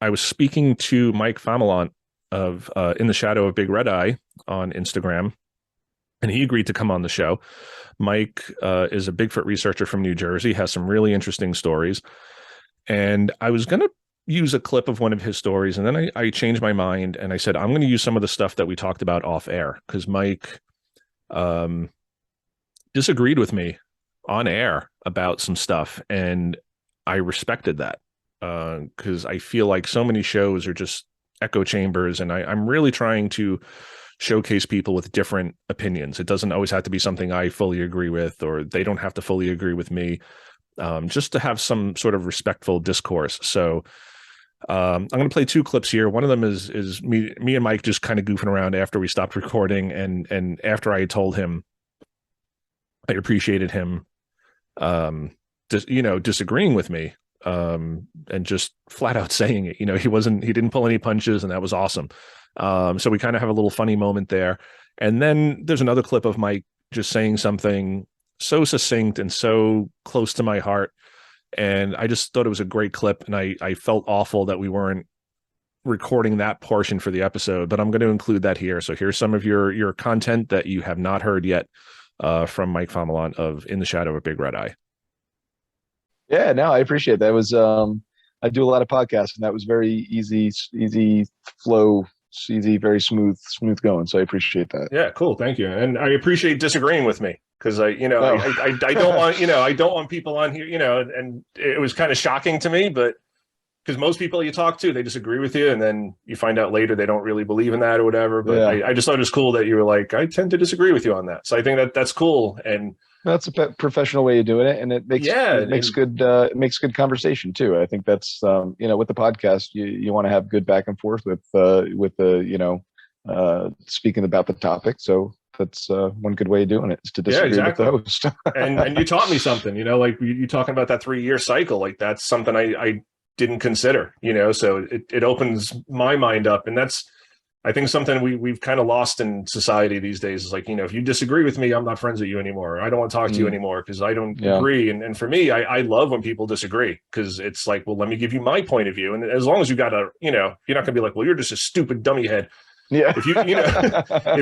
was speaking to Mike Famelant of In the Shadow of Big Red Eye on Instagram, and he agreed to come on the show. Mike is a Bigfoot researcher from New Jersey, has some really interesting stories. And I was going to use a clip of one of his stories, and then I changed my mind, and I said, I'm going to use some of the stuff that we talked about off air, because Mike disagreed with me on air about some stuff, and I respected that because I feel like so many shows are just echo chambers, and I'm really trying to showcase people with different opinions. It doesn't always have to be something I fully agree with, or they don't have to fully agree with me, just to have some sort of respectful discourse. So I'm going to play 2 clips here. One of them is me and Mike just kind of goofing around after we stopped recording, and after I told him I appreciated him, disagreeing with me, and just flat out saying it. He didn't pull any punches, and that was awesome. So we kind of have a little funny moment there. And then there's another clip of Mike just saying something so succinct and so close to my heart. And I just thought it was a great clip, and I felt awful that we weren't recording that portion for the episode, but I'm going to include that here. So here's some of your content that you have not heard yet from Mike Famelant of In the Shadow of Big Red Eye. Yeah, no, I appreciate that. It was I do a lot of podcasts, and that was very easy flow, easy, very smooth going. So I appreciate that. Yeah, cool. Thank you. And I appreciate disagreeing with me, because I don't want, I don't want people on here, and it was kind of shocking to me, but because most people you talk to, they disagree with you, and then you find out later they don't really believe in that or whatever. But yeah. I just thought it was cool that you were like, I tend to disagree with you on that. So I think that's cool. And that's a professional way of doing it, and it makes good conversation too. I think that's with the podcast, you want to have good back and forth with the speaking about the topic. So that's one good way of doing it, is to disagree with the host. and you taught me something, like you talking about that 3-year cycle. Like that's something I didn't consider, so it opens my mind up. And that's, I think, something we've kind of lost in society these days is like, if you disagree with me, I'm not friends with you anymore. I don't want to talk to you anymore because I don't agree. And for me, I love when people disagree, because it's like, well, let me give you my point of view. And as long as you got you're not going to be like, well, you're just a stupid dummy head. Yeah. If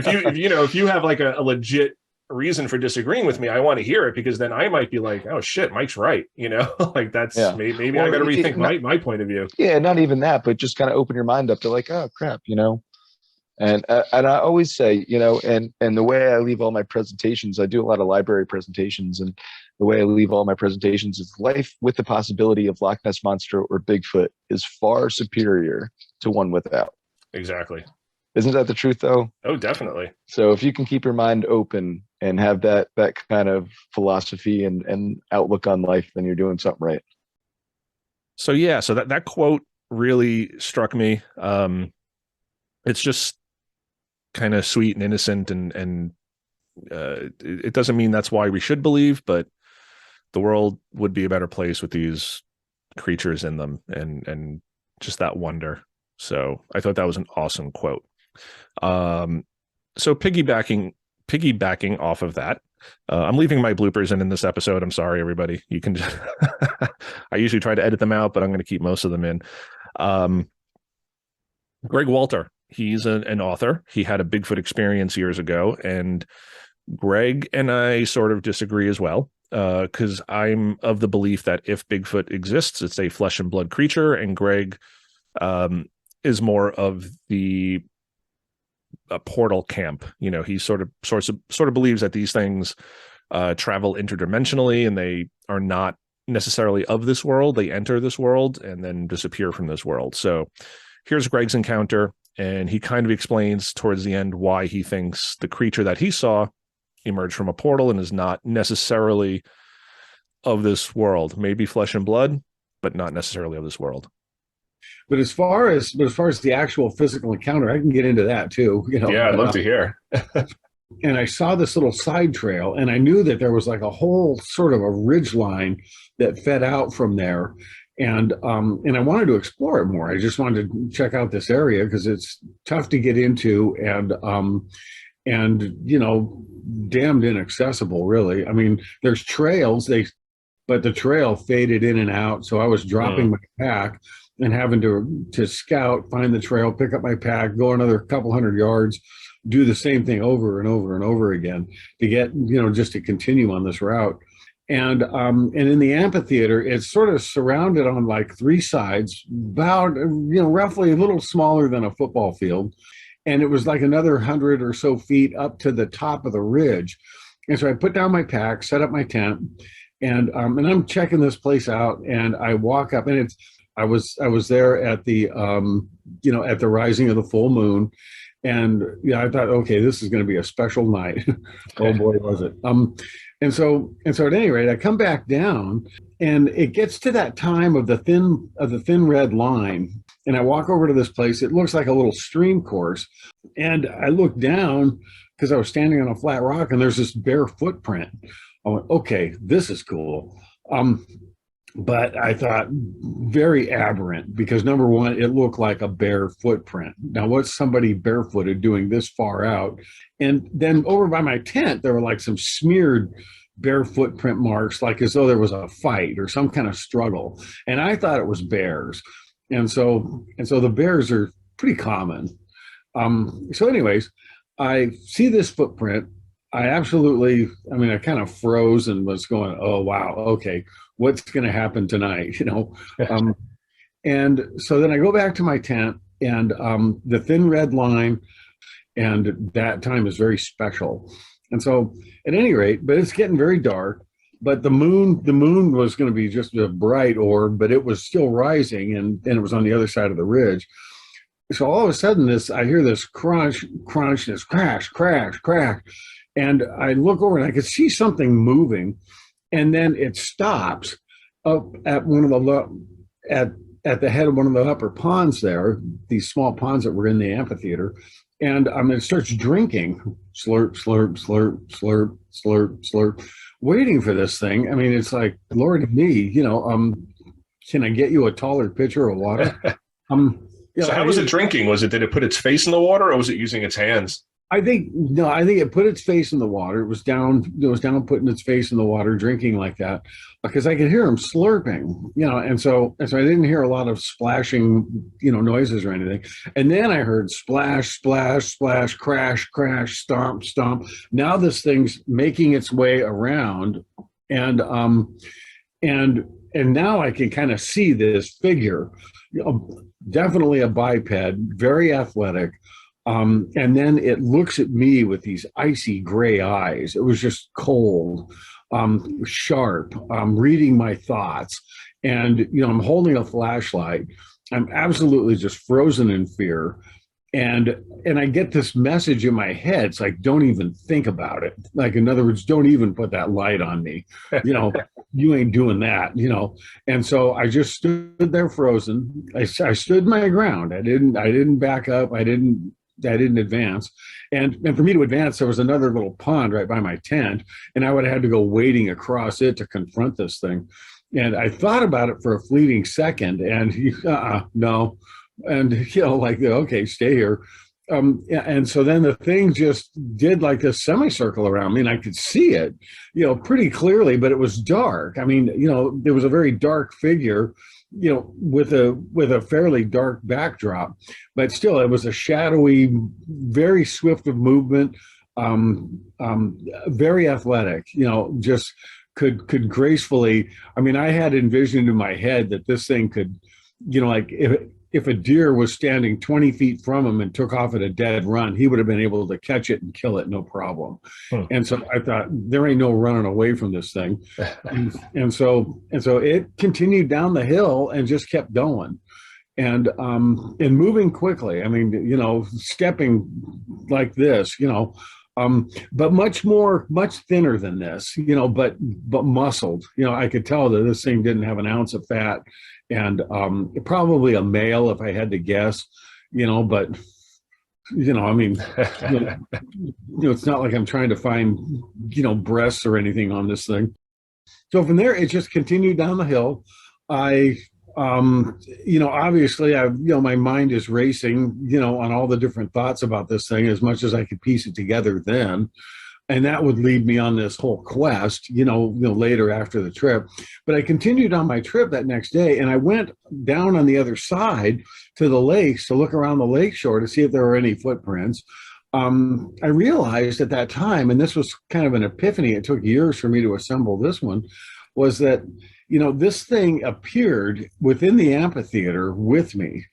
if you have like a legit reason for disagreeing with me, I want to hear it, because then I might be like, oh shit, Mike's right. Like that's maybe I got to rethink my point of view. Yeah. Not even that, but just kind of open your mind up to like, oh crap, And I always say, and the way I leave all my presentations, I do a lot of library presentations, and the way I leave all my presentations is life with the possibility of Loch Ness Monster or Bigfoot is far superior to one without. Exactly. Isn't that the truth though? Oh, definitely. So if you can keep your mind open and have that kind of philosophy and outlook on life, then you're doing something right. So that quote really struck me. It's just kind of sweet and innocent, and it doesn't mean that's why we should believe, but the world would be a better place with these creatures in them, and just that wonder. So I thought that was an awesome quote. So piggybacking off of that, I'm leaving my bloopers in this episode. I'm sorry, everybody. You can just I usually try to edit them out, but I'm going to keep most of them in. Greg Walter, he's an author. He had a Bigfoot experience years ago, and Greg and I sort of disagree as well, because I'm of the belief that if Bigfoot exists, it's a flesh and blood creature, and Greg is more of the portal camp. He sort of believes that these things travel interdimensionally, and they are not necessarily of this world. They enter this world and then disappear from this world. So here's Greg's encounter, and he kind of explains towards the end why he thinks the creature that he saw emerged from a portal and is not necessarily of this world. Maybe flesh and blood, but not necessarily of this world. But as far as the actual physical encounter, I can get into that too. Yeah, I'd love to hear. And I saw this little side trail, and I knew that there was like a whole sort of a ridge line that fed out from there. And I wanted to explore it more. I just wanted to check out this area because it's tough to get into, and damned inaccessible, really. I mean, there's trails, but the trail faded in and out. So I was dropping my pack and having to scout, find the trail, pick up my pack, go another couple hundred yards, do the same thing over and over and over again to get, just to continue on this route. And in the amphitheater, it's sort of surrounded on like three sides, about, roughly a little smaller than a football field. And it was like another 100 or so feet up to the top of the ridge. And so I put down my pack, set up my tent, and I'm checking this place out. And I walk up, and I was there at the at the rising of the full moon. And I thought, okay, this is going to be a special night. Oh boy, was it. And so at any rate, I come back down, and it gets to that time of the thin red line. And I walk over to this place. It looks like a little stream course. And I look down because I was standing on a flat rock, and there's this bare footprint. I went, okay, this is cool. But I thought very aberrant, because number one, it looked like a bare footprint. Now, what's somebody barefooted doing this far out? And then over by my tent, there were like some smeared bare footprint marks, like as though there was a fight or some kind of struggle. And I thought it was bears. And so the bears are pretty common. So anyways, I see this footprint. I kind of froze and was going, oh, wow, okay, what's going to happen tonight? And so then I go back to my tent, and the thin red line, and that time is very special. And so at any rate, but it's getting very dark, but the moon was going to be just a bright orb, but it was still rising, and it was on the other side of the ridge. So all of a sudden I hear this crunch, this crash, crash, crash. And I look over, and I could see something moving, and then it stops up at at the head of one of the upper ponds there, these small ponds that were in the amphitheater, and it starts drinking, slurp, slurp, slurp, slurp, slurp, slurp, waiting for this thing. I mean, it's like, Lord me, can I get you a taller pitcher of water? So how was it drinking? Did it put its face in the water, or was it using its hands? I think it put its face in the water. It was down putting its face in the water, drinking like that, because I could hear him slurping, and so I didn't hear a lot of splashing, noises or anything. And then I heard splash, splash, splash, crash, crash, stomp, stomp. Now this thing's making its way around, and now I can kind of see this figure, definitely a biped, very athletic. And then it looks at me with these icy gray eyes. It was just cold, sharp, reading my thoughts. And, I'm holding a flashlight. I'm absolutely just frozen in fear. And I get this message in my head. It's like, don't even think about it. Like, in other words, don't even put that light on me. You ain't doing that, And so I just stood there frozen. I stood my ground. I didn't back up. I didn't advance. And for me to advance, there was another little pond right by my tent, and I would have had to go wading across it to confront this thing. And I thought about it for a fleeting second, and no. And, okay, stay here. And so then the thing just did like this semicircle around me, and I could see it, pretty clearly, but it was dark. I mean, there was a very dark figure, with a fairly dark backdrop, but still it was a shadowy, very swift of movement, very athletic, just could gracefully. I mean, I had envisioned in my head that this thing could, like if a deer was standing 20 feet from him and took off at a dead run, he would have been able to catch it and kill it, no problem. And so I thought, there ain't no running away from this thing. and so it continued down the hill and just kept going. And moving quickly. I mean, stepping like this, but much thinner than this, but muscled. I could tell that this thing didn't have an ounce of fat, and probably a male if I had to guess, but I mean, it's not like I'm trying to find, breasts or anything on this thing. So from there, it just continued down the hill. Obviously my mind is racing, on all the different thoughts about this thing as much as I could piece it together then. And that would lead me on this whole quest, later after the trip. But I continued on my trip that next day, and I went down on the other side to the lakes to look around the lake shore to see if there were any footprints. I realized at that time, and this was kind of an epiphany, it took years for me to assemble this one, was that this thing appeared within the amphitheater with me.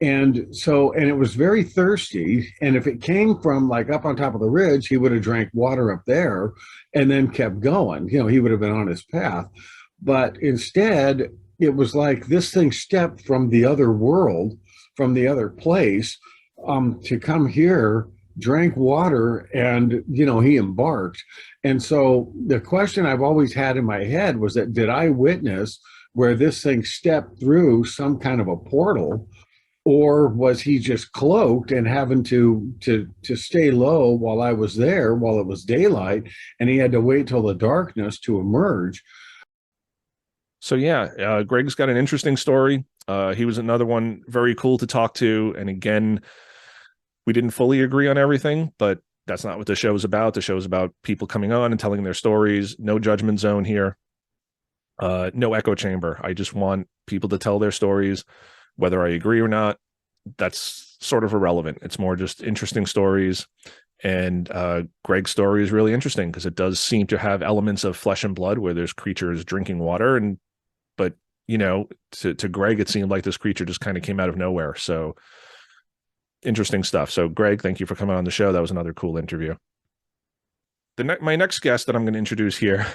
And it was very thirsty. And if it came from like up on top of the ridge, he would have drank water up there and then kept going. He would have been on his path. But instead, it was like this thing stepped from the other world, from the other place, to come here, drank water, and he embarked. And so the question I've always had in my head was that, did I witness where this thing stepped through some kind of a portal, or was he just cloaked and having to stay low while I was there, while it was daylight, and he had to wait till the darkness to emerge? So yeah, Greg's got an interesting story. He was another one, very cool to talk to. And again, we didn't fully agree on everything, but that's not what the show is about. The show is about people coming on and telling their stories. No judgment zone here. No echo chamber. I just want people to tell their stories, whether I agree or not. That's sort of irrelevant. It's more just interesting stories. And Greg's story is really interesting because it does seem to have elements of flesh and blood where there's creatures drinking water. But to Greg, it seemed like this creature just kind of came out of nowhere. So interesting stuff. So Greg, thank you for coming on the show. That was another cool interview. My next guest that I'm going to introduce here,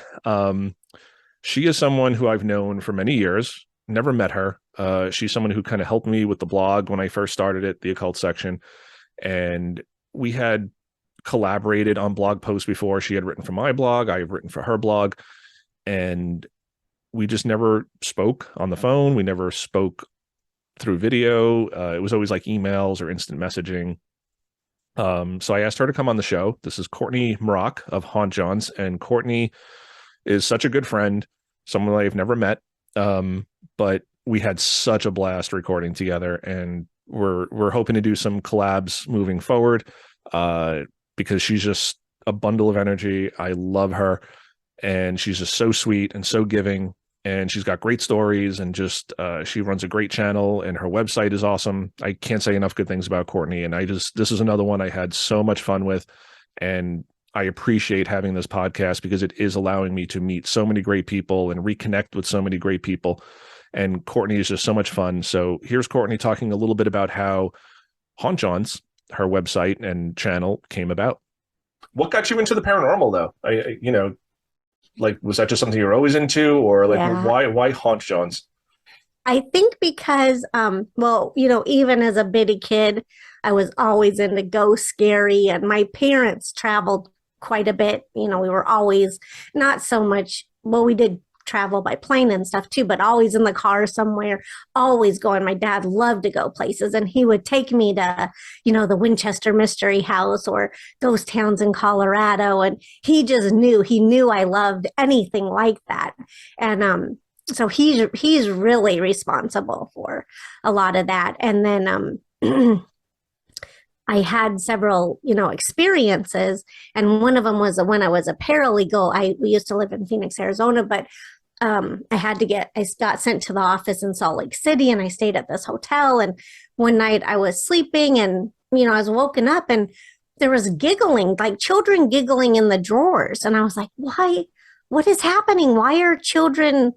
she is someone who I've known for many years, never met her. She's someone who kind of helped me with the blog when I first started it, the occult section. And we had collaborated on blog posts before. She had written for my blog, I have written for her blog, and we just never spoke on the phone. We never spoke through video. It was always like emails or instant messaging. So I asked her to come on the show. This is Courtney Mrock of Haunt Johns, and Courtney is such a good friend, someone I've never met, but we had such a blast recording together, and we're hoping to do some collabs moving forward, because she's just a bundle of energy. I love her, and she's just so sweet and so giving, and she's got great stories, and just she runs a great channel, and her website is awesome. I can't say enough good things about Courtney, and this is another one I had so much fun with, and I appreciate having this podcast because it is allowing me to meet so many great people and reconnect with so many great people. And Courtney is just so much fun. So here's Courtney talking a little bit about how Haunt Jaunts, her website and channel, came about. What got you into the paranormal, though? Like, was that just something you were always into, or like, why Haunt Jaunts? I think because, well, you know, even as a bitty kid, I was always into ghost scary, and my parents traveled quite a bit. You know, we were always not so much, well, we did travel by plane and stuff too, but always in the car somewhere, always going. My dad loved to go places, and he would take me to, you know, the Winchester Mystery House or ghost towns in Colorado. And he knew I loved anything like that. And, so he's really responsible for a lot of that. And then, I had several, you know, experiences, and one of them was when I was a paralegal. We used to live in Phoenix, Arizona, but I got sent to the office in Salt Lake City, and I stayed at this hotel. And one night I was sleeping, and, you know, I was woken up, and there was giggling, like children giggling in the drawers. And I was like, why? What is happening? Why are children?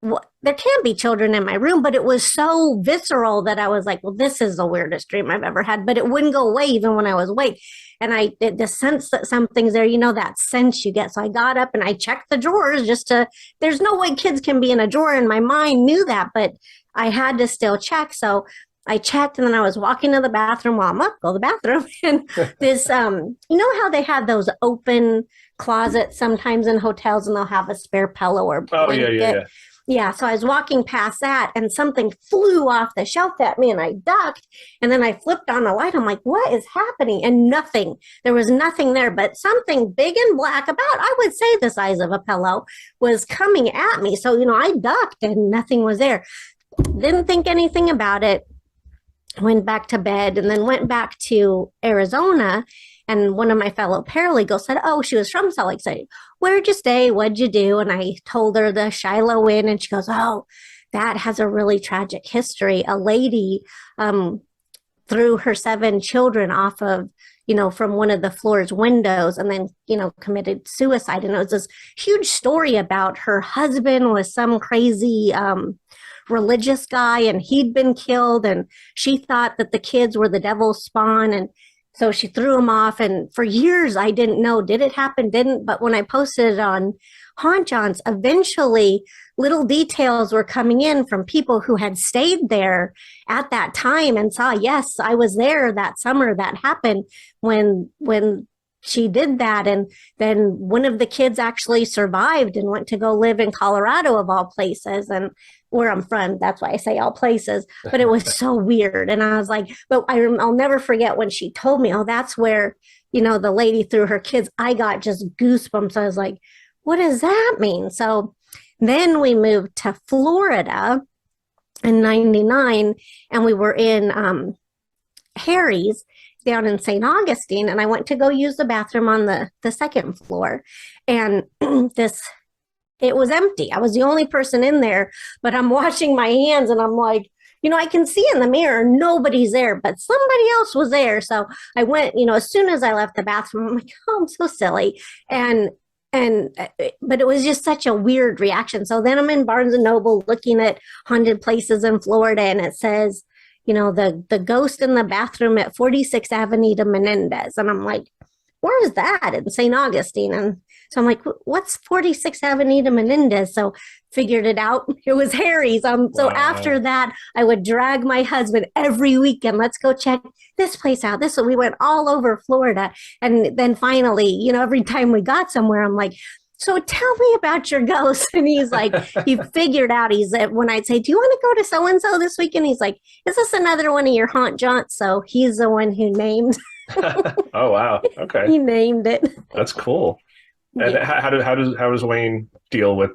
There can't be children in my room, but it was so visceral that I was like, well, this is the weirdest dream I've ever had, but it wouldn't go away even when I was awake. And the sense that something's there, you know, that sense you get. So I got up and I checked the drawers there's no way kids can be in a drawer. And my mind knew that, but I had to still check. So I checked, and then I was walking to the bathroom while I'm up, go to the bathroom. And this, you know how they have those open closets sometimes in hotels, and they'll have a spare pillow or blanket. Yeah. Yeah, so I was walking past that, and something flew off the shelf at me, and I ducked, and then I flipped on the light. I'm like, what is happening? And nothing. There was nothing there, but something big and black, about, I would say the size of a pillow, was coming at me. So, you know, I ducked, and nothing was there. Didn't think anything about it. Went back to bed, and then went back to Arizona. And one of my fellow paralegals said, oh, she was from Salt Lake City. Where'd you stay? What'd you do? And I told her the Shiloh Inn, and she goes, oh, that has a really tragic history. A lady threw her 7 children off of, you know, from one of the floor's windows, and then, you know, committed suicide. And it was this huge story about her husband was some crazy religious guy, and he'd been killed, and she thought that the kids were the devil's spawn. And so she threw him off, and for years I didn't know, did it happen, didn't. But when I posted it on Haunt Jaunts, eventually little details were coming in from people who had stayed there at that time and saw, yes, I was there that summer that happened when she did that. And then one of the kids actually survived and went to go live in Colorado, of all places, and where I'm from. That's why I say all places. But it was so weird. And I was like, but I'll never forget when she told me, oh, that's where, you know, the lady threw her kids. I got just goosebumps. I was like, what does that mean? So then we moved to Florida in '99, and we were in Harry's down in St. Augustine, and I went to go use the bathroom on the second floor, and it was empty. I was the only person in there, but I'm washing my hands, and I'm like, you know, I can see in the mirror, nobody's there, but somebody else was there. So I went, you know, as soon as I left the bathroom, I'm like, oh, I'm so silly. But it was just such a weird reaction. So then I'm in Barnes and Noble looking at haunted places in Florida, and it says, you know, the ghost in the bathroom at 46 Avenida Menendez. And I'm like, where is that? In St. Augustine. And so I'm like, what's 46 Avenida Menendez? So figured it out. It was Harry's. So after that, I would drag my husband every weekend. Let's go check this place out. We went all over Florida. And then finally, you know, every time we got somewhere, I'm like, so tell me about your ghost. And he's like, he figured out, when I'd say, do you want to go to so-and-so this weekend? He's like, is this another one of your haunt jaunts? So he's the one who named. Oh, wow. Okay. He named it. That's cool. And how does Wayne deal with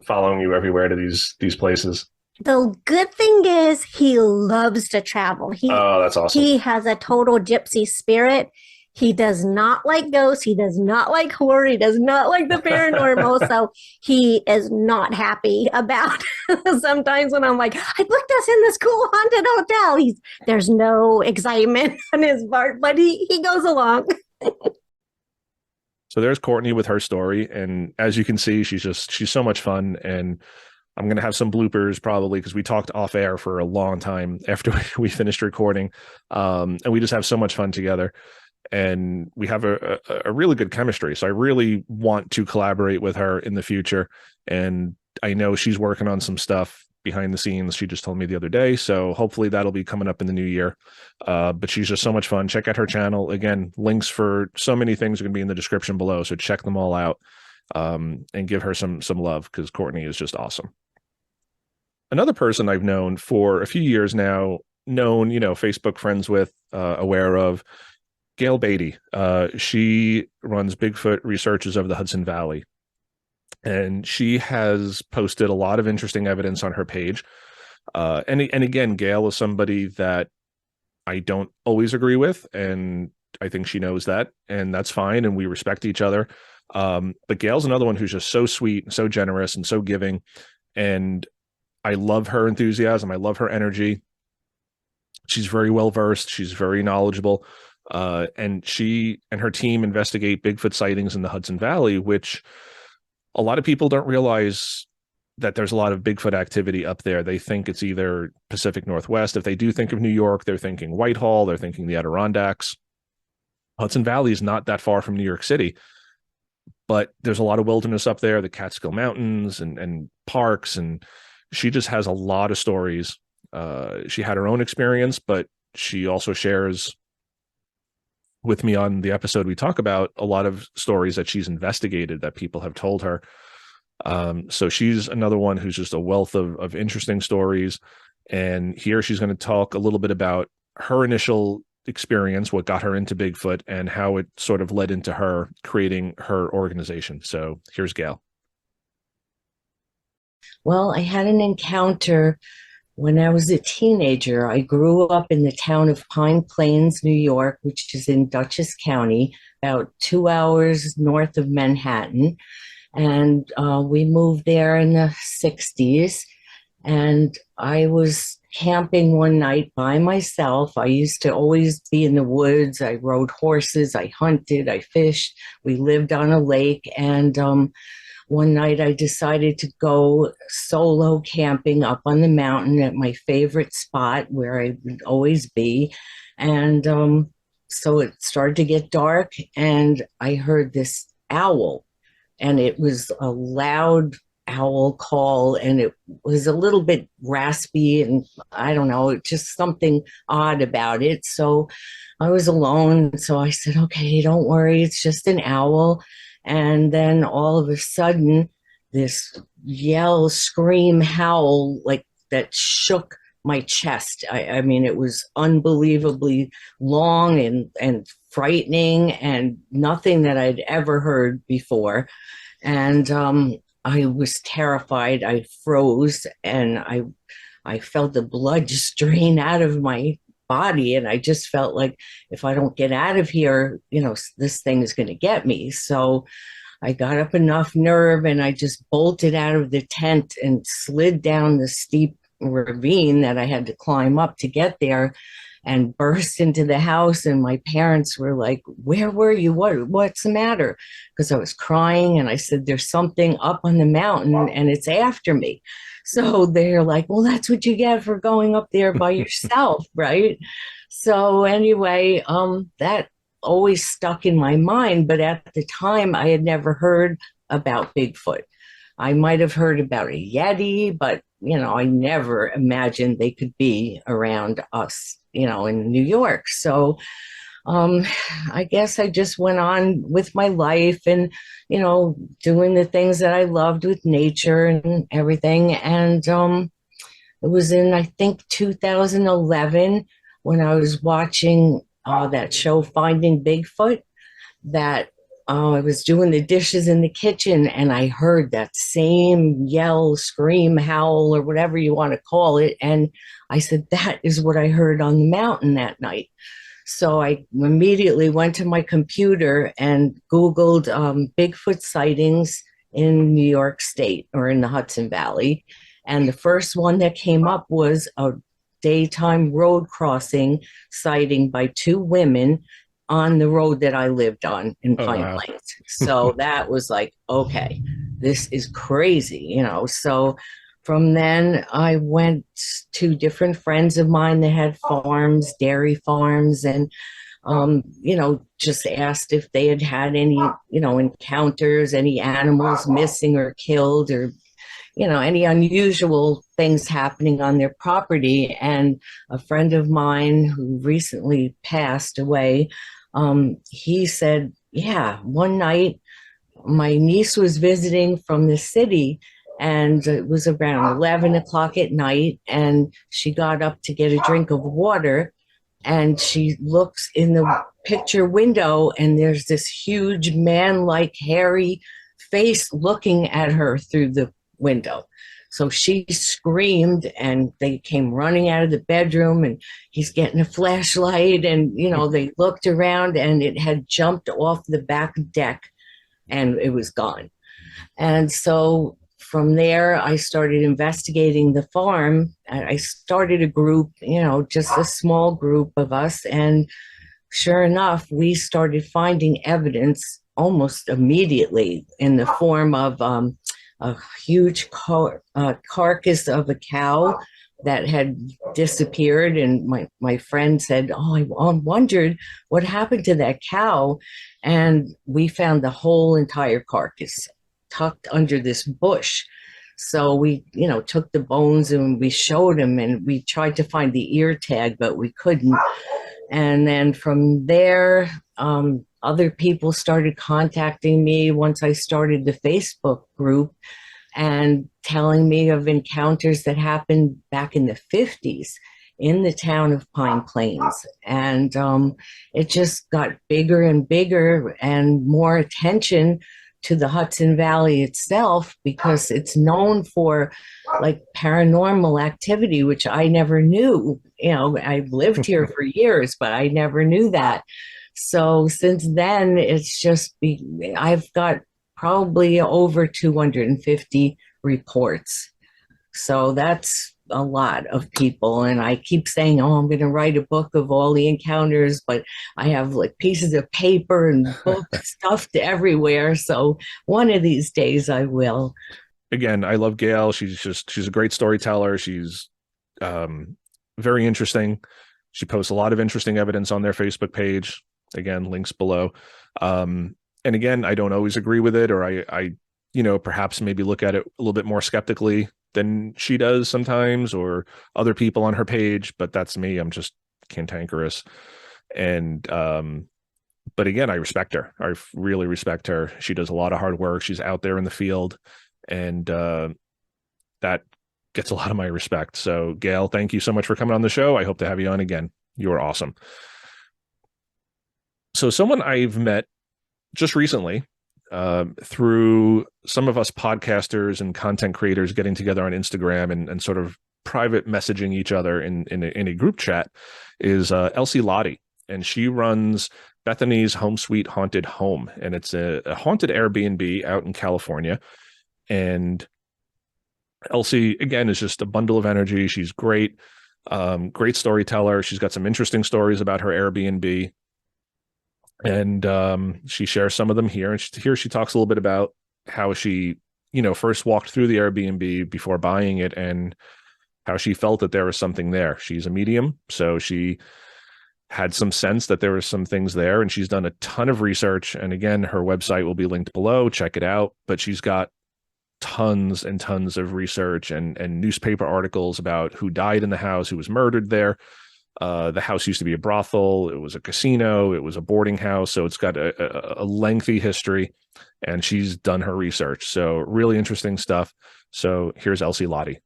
following you everywhere to these places? The good thing is he loves to travel. Oh, that's awesome. He has a total gypsy spirit. He does not like ghosts. He does not like horror. He does not like the paranormal. So he is not happy about sometimes when I'm like, I booked us in this cool haunted hotel. There's no excitement on his part, but he goes along. So there's Courtney with her story. And as you can see, she's so much fun. And I'm going to have some bloopers probably because we talked off air for a long time after we finished recording. And we just have so much fun together. And we have a really good chemistry. So I really want to collaborate with her in the future. And I know she's working on some stuff behind the scenes. She just told me the other day. So hopefully that'll be coming up in the new year. But she's just so much fun. Check out her channel. Again, links for so many things are going to be in the description below. So check them all out and give her some love because Courtney is just awesome. Another person I've known for a few years now, Facebook friends with, aware of, Gail Beatty. She runs Bigfoot Researches of the Hudson Valley. And she has posted a lot of interesting evidence on her page. And again, Gail is somebody that I don't always agree with. And I think she knows that. And that's fine. And we respect each other. But Gail's another one who's just so sweet and so generous and so giving. And I love her enthusiasm. I love her energy. She's very well versed. She's very knowledgeable. And she and her team investigate Bigfoot sightings in the Hudson Valley, which a lot of people don't realize that there's a lot of Bigfoot activity up there. They think it's either Pacific Northwest. If they do think of New York, they're thinking Whitehall, they're thinking the Adirondacks. Hudson Valley is not that far from New York City, but there's a lot of wilderness up there, the Catskill Mountains and parks. And she just has a lot of stories. She had her own experience, but she also shares with me on the episode we talk about a lot of stories that she's investigated that people have told her. So she's another one who's just a wealth of interesting stories. And here she's going to talk a little bit about her initial experience, what got her into Bigfoot, and how it sort of led into her creating her organization. So here's Gail. Well, I had an encounter when I was a teenager. I grew up in the town of Pine Plains, New York, which is in Dutchess County, about 2 hours north of Manhattan. And we moved there in the 60s. And I was camping one night by myself. I used to always be in the woods. I rode horses, I hunted, I fished. We lived on a lake. And one night I decided to go solo camping up on the mountain at my favorite spot where I would always be. And so it started to get dark and I heard this owl, and it was a loud owl call, and it was a little bit raspy, and I don't know, just something odd about it. So I was alone. So I said, okay, don't worry, it's just an owl. And then all of a sudden, this yell, scream, howl, like that shook my chest. I mean, it was unbelievably long and frightening and nothing that I'd ever heard before. And I was terrified. I froze and I felt the blood just drain out of my body. And I just felt like if I don't get out of here, this thing is going to get me. So I got up enough nerve and I just bolted out of the tent and slid down the steep ravine that I had to climb up to get there and burst into the house. And my parents were like, where were you? What's the matter? Because I was crying and I said, there's something up on the mountain and it's after me. So they're like, well, that's what you get for going up there by yourself, right? So anyway, that always stuck in my mind. But at the time, I had never heard about Bigfoot. I might have heard about a Yeti, but, I never imagined they could be around us, in New York. So I guess I just went on with my life and, doing the things that I loved with nature and everything. And it was in, I think, 2011 when I was watching that show, Finding Bigfoot, that I was doing the dishes in the kitchen and I heard that same yell, scream, howl, or whatever you want to call it. And I said, that is what I heard on the mountain that night. So I immediately went to my computer and Googled Bigfoot sightings in New York State or in the Hudson Valley. And the first one that came up was a daytime road crossing sighting by two women on the road that I lived on in Pine Plains. So that was like, okay, this is crazy, you know. So from then I went to different friends of mine that had farms, dairy farms, and you know, just asked if they had had any, you know, encounters, any animals missing or killed, or you know, any unusual things happening on their property. And a friend of mine who recently passed away, he said, yeah, one night my niece was visiting from the city and it was around 11 o'clock at night, and she got up to get a drink of water and she looks in the picture window and there's this huge man-like hairy face looking at her through the window. So she screamed and they came running out of the bedroom and he's getting a flashlight, and you know, they looked around and it had jumped off the back deck and it was gone. And so from there I started investigating the farm. I started a group, you know, just a small group of us, and sure enough we started finding evidence almost immediately in the form of a huge carcass of a cow that had disappeared. And my friend said, oh, I wondered what happened to that cow. And we found the whole entire carcass tucked under this bush. So we, you know, took the bones and we showed him, and we tried to find the ear tag, but we couldn't. And then from there, other people started contacting me once I started the Facebook group and telling me of encounters that happened back in the 50s in the town of Pine Plains. And it just got bigger and bigger and more attention to the Hudson Valley itself, because it's known for like paranormal activity, which I never knew. You know, I've lived here for years, but I never knew that. So since then, it's just I've got probably over 250 reports. So that's a lot of people. And I keep saying, oh, I'm going to write a book of all the encounters, but I have like pieces of paper and books stuffed everywhere. So one of these days I will. Again, I love Gail. She's a great storyteller. She's very interesting. She posts a lot of interesting evidence on their Facebook page. Again, links below. And again, I don't always agree with it, or I, you know, perhaps maybe look at it a little bit more skeptically than she does sometimes, or other people on her page, but that's me. I'm just cantankerous. And, but again, I respect her. I really respect her. She does a lot of hard work. She's out there in the field, and that gets a lot of my respect. So Gail, thank you so much for coming on the show. I hope to have you on again. You are awesome. So someone I've met just recently, through some of us podcasters and content creators getting together on Instagram and sort of private messaging each other in a group chat, is Elsie Lottie. And she runs Bethany's Home Sweet Haunted Home. And it's a haunted Airbnb out in California. And Elsie, again, is just a bundle of energy. She's great, great storyteller. She's got some interesting stories about her Airbnb. And she shares some of them here. And here she talks a little bit about how she, you know, first walked through the Airbnb before buying it, and how she felt that there was something there. She's a medium, so she had some sense that there was some things there, and she's done a ton of research. And again, her website will be linked below. Check it out. But she's got tons and tons of research and newspaper articles about who died in the house, who was murdered there. The house used to be a brothel. It was a casino. It was a boarding house. So it's got a lengthy history, and she's done her research. So really interesting stuff. So here's Elsie Lottie.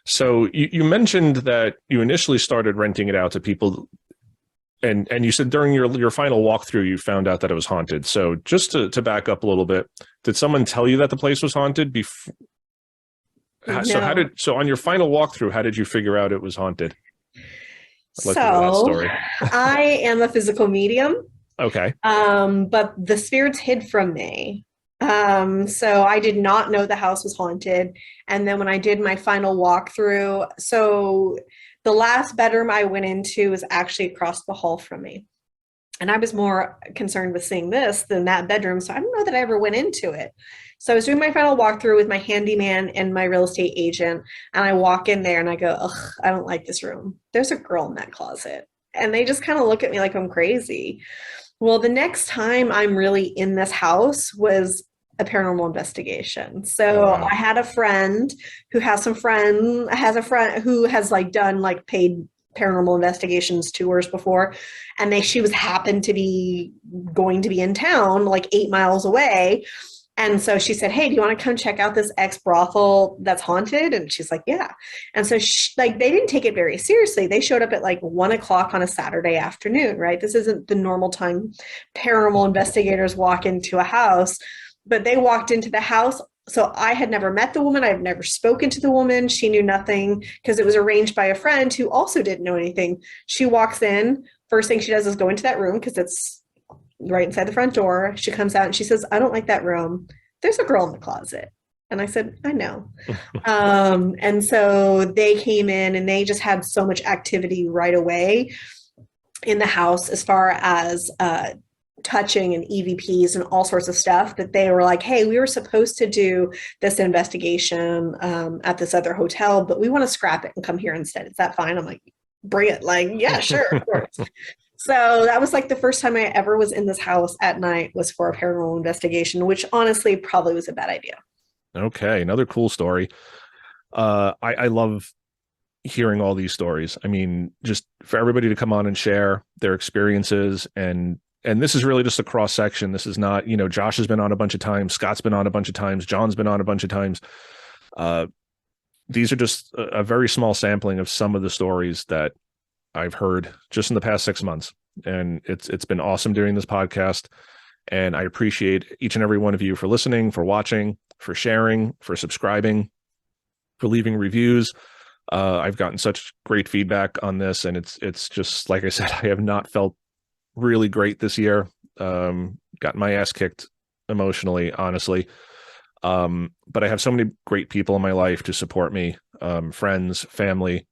So you mentioned that you initially started renting it out to people And you said during your final walkthrough, you found out that it was haunted. So just to back up a little bit, did someone tell you that the place was haunted before? No. So on your final walkthrough, how did you figure out it was haunted? I'd like to hear that So story. I am a physical medium. Okay. But the spirits hid from me. So I did not know the house was haunted. And then when I did my final walkthrough, so the last bedroom I went into was actually across the hall from me. And I was more concerned with seeing this than that bedroom. So I don't know that I ever went into it. So I was doing my final walkthrough with my handyman and my real estate agent. And I walk in there and I go, ugh, I don't like this room. There's a girl in that closet. And they just kind of look at me like I'm crazy. Well, the next time I'm really in this house was a paranormal investigation. So wow. I had a friend who has a friend who has like done like paid paranormal investigations tours before, and she was happened to be going to be in town like 8 miles away. And so she said, hey, do you want to come check out this ex brothel that's haunted? And she's like, yeah. And so they didn't take it very seriously. They showed up at like 1 o'clock on a Saturday afternoon, right? This isn't the normal time paranormal investigators walk into a house, but they walked into the house. So I had never met the woman. I've never spoken to the woman. She knew nothing because it was arranged by a friend who also didn't know anything. She walks in. First thing she does is go into that room because it's right inside the front door. She comes out and she says, I don't like that room. There's a girl in the closet. And I said, I know. And so they came in and they just had so much activity right away in the house as far as touching and EVPs and all sorts of stuff that they were like, hey, we were supposed to do this investigation at this other hotel, but we want to scrap it and come here instead. Is that fine? I'm like, bring it. Like, yeah, sure, of course. So that was like the first time I ever was in this house at night was for a paranormal investigation, which honestly probably was a bad idea. Okay, another cool story. I love hearing all these stories. I mean, just for everybody to come on and share their experiences, and this is really just a cross section. This is not, Josh has been on a bunch of times, Scott's been on a bunch of times, John's been on a bunch of times. These are just a very small sampling of some of the stories that I've heard just in the past 6 months. And it's been awesome doing this podcast. And I appreciate each and every one of you for listening, for watching, for sharing, for subscribing, for leaving reviews. I've gotten such great feedback on this, and it's just, like I said, I have not felt really great this year. Gotten my ass kicked emotionally, honestly. But I have so many great people in my life to support me, friends, family,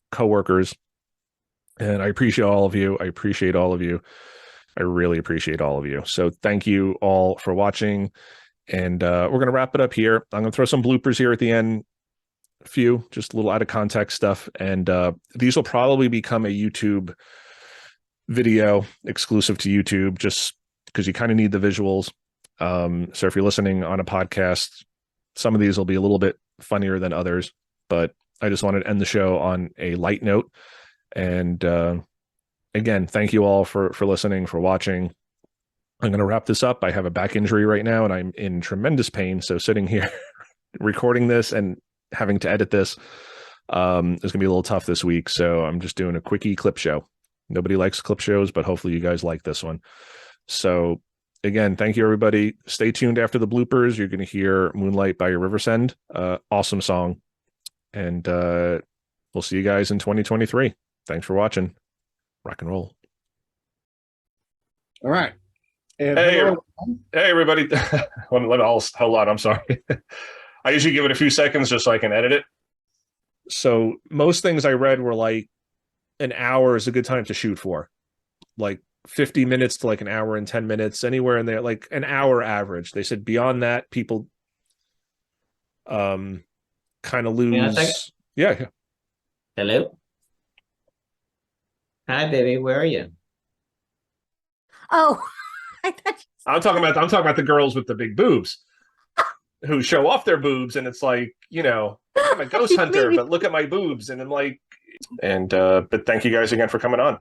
coworkers. And I appreciate all of you. I appreciate all of you. I really appreciate all of you. So thank you all for watching. And we're going to wrap it up here. I'm going to throw some bloopers here at the end. A few, just a little out of context stuff. And these will probably become a YouTube video exclusive to YouTube, just because you kind of need the visuals. So if you're listening on a podcast, some of these will be a little bit funnier than others. But I just wanted to end the show on a light note. And again, thank you all for listening, for watching. I'm going to wrap this up. I have a back injury right now, and I'm in tremendous pain. So sitting here recording this and having to edit this is going to be a little tough this week. So I'm just doing a quickie clip show. Nobody likes clip shows, but hopefully you guys like this one. So again, thank you, everybody. Stay tuned after the bloopers. You're going to hear Moonlight by Riversend. Awesome song. And we'll see you guys in 2023. Thanks for watching. Rock and roll. All right. And hey everybody. Hold on. I'm sorry. I usually give it a few seconds just so I can edit it. So most things I read were like an hour is a good time to shoot for. Like 50 minutes to like an hour and 10 minutes, anywhere in there, like an hour average. They said beyond that, people kind of lose. Yeah. Hello. Hi, baby. Where are you? Oh, I'm talking about the girls with the big boobs who show off their boobs, and it's like, I'm a ghost hunter, but look at my boobs, and I'm like, but thank you guys again for coming on.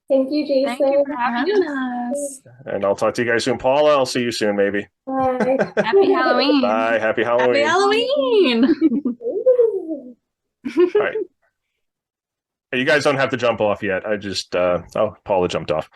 Thank you, Jason. Thank you for having us. And I'll talk to you guys soon. Paula, I'll see you soon, maybe. Bye. Happy Halloween. Bye. Happy Halloween. Happy Halloween. All right. You guys don't have to jump off yet. I just, Paula jumped off.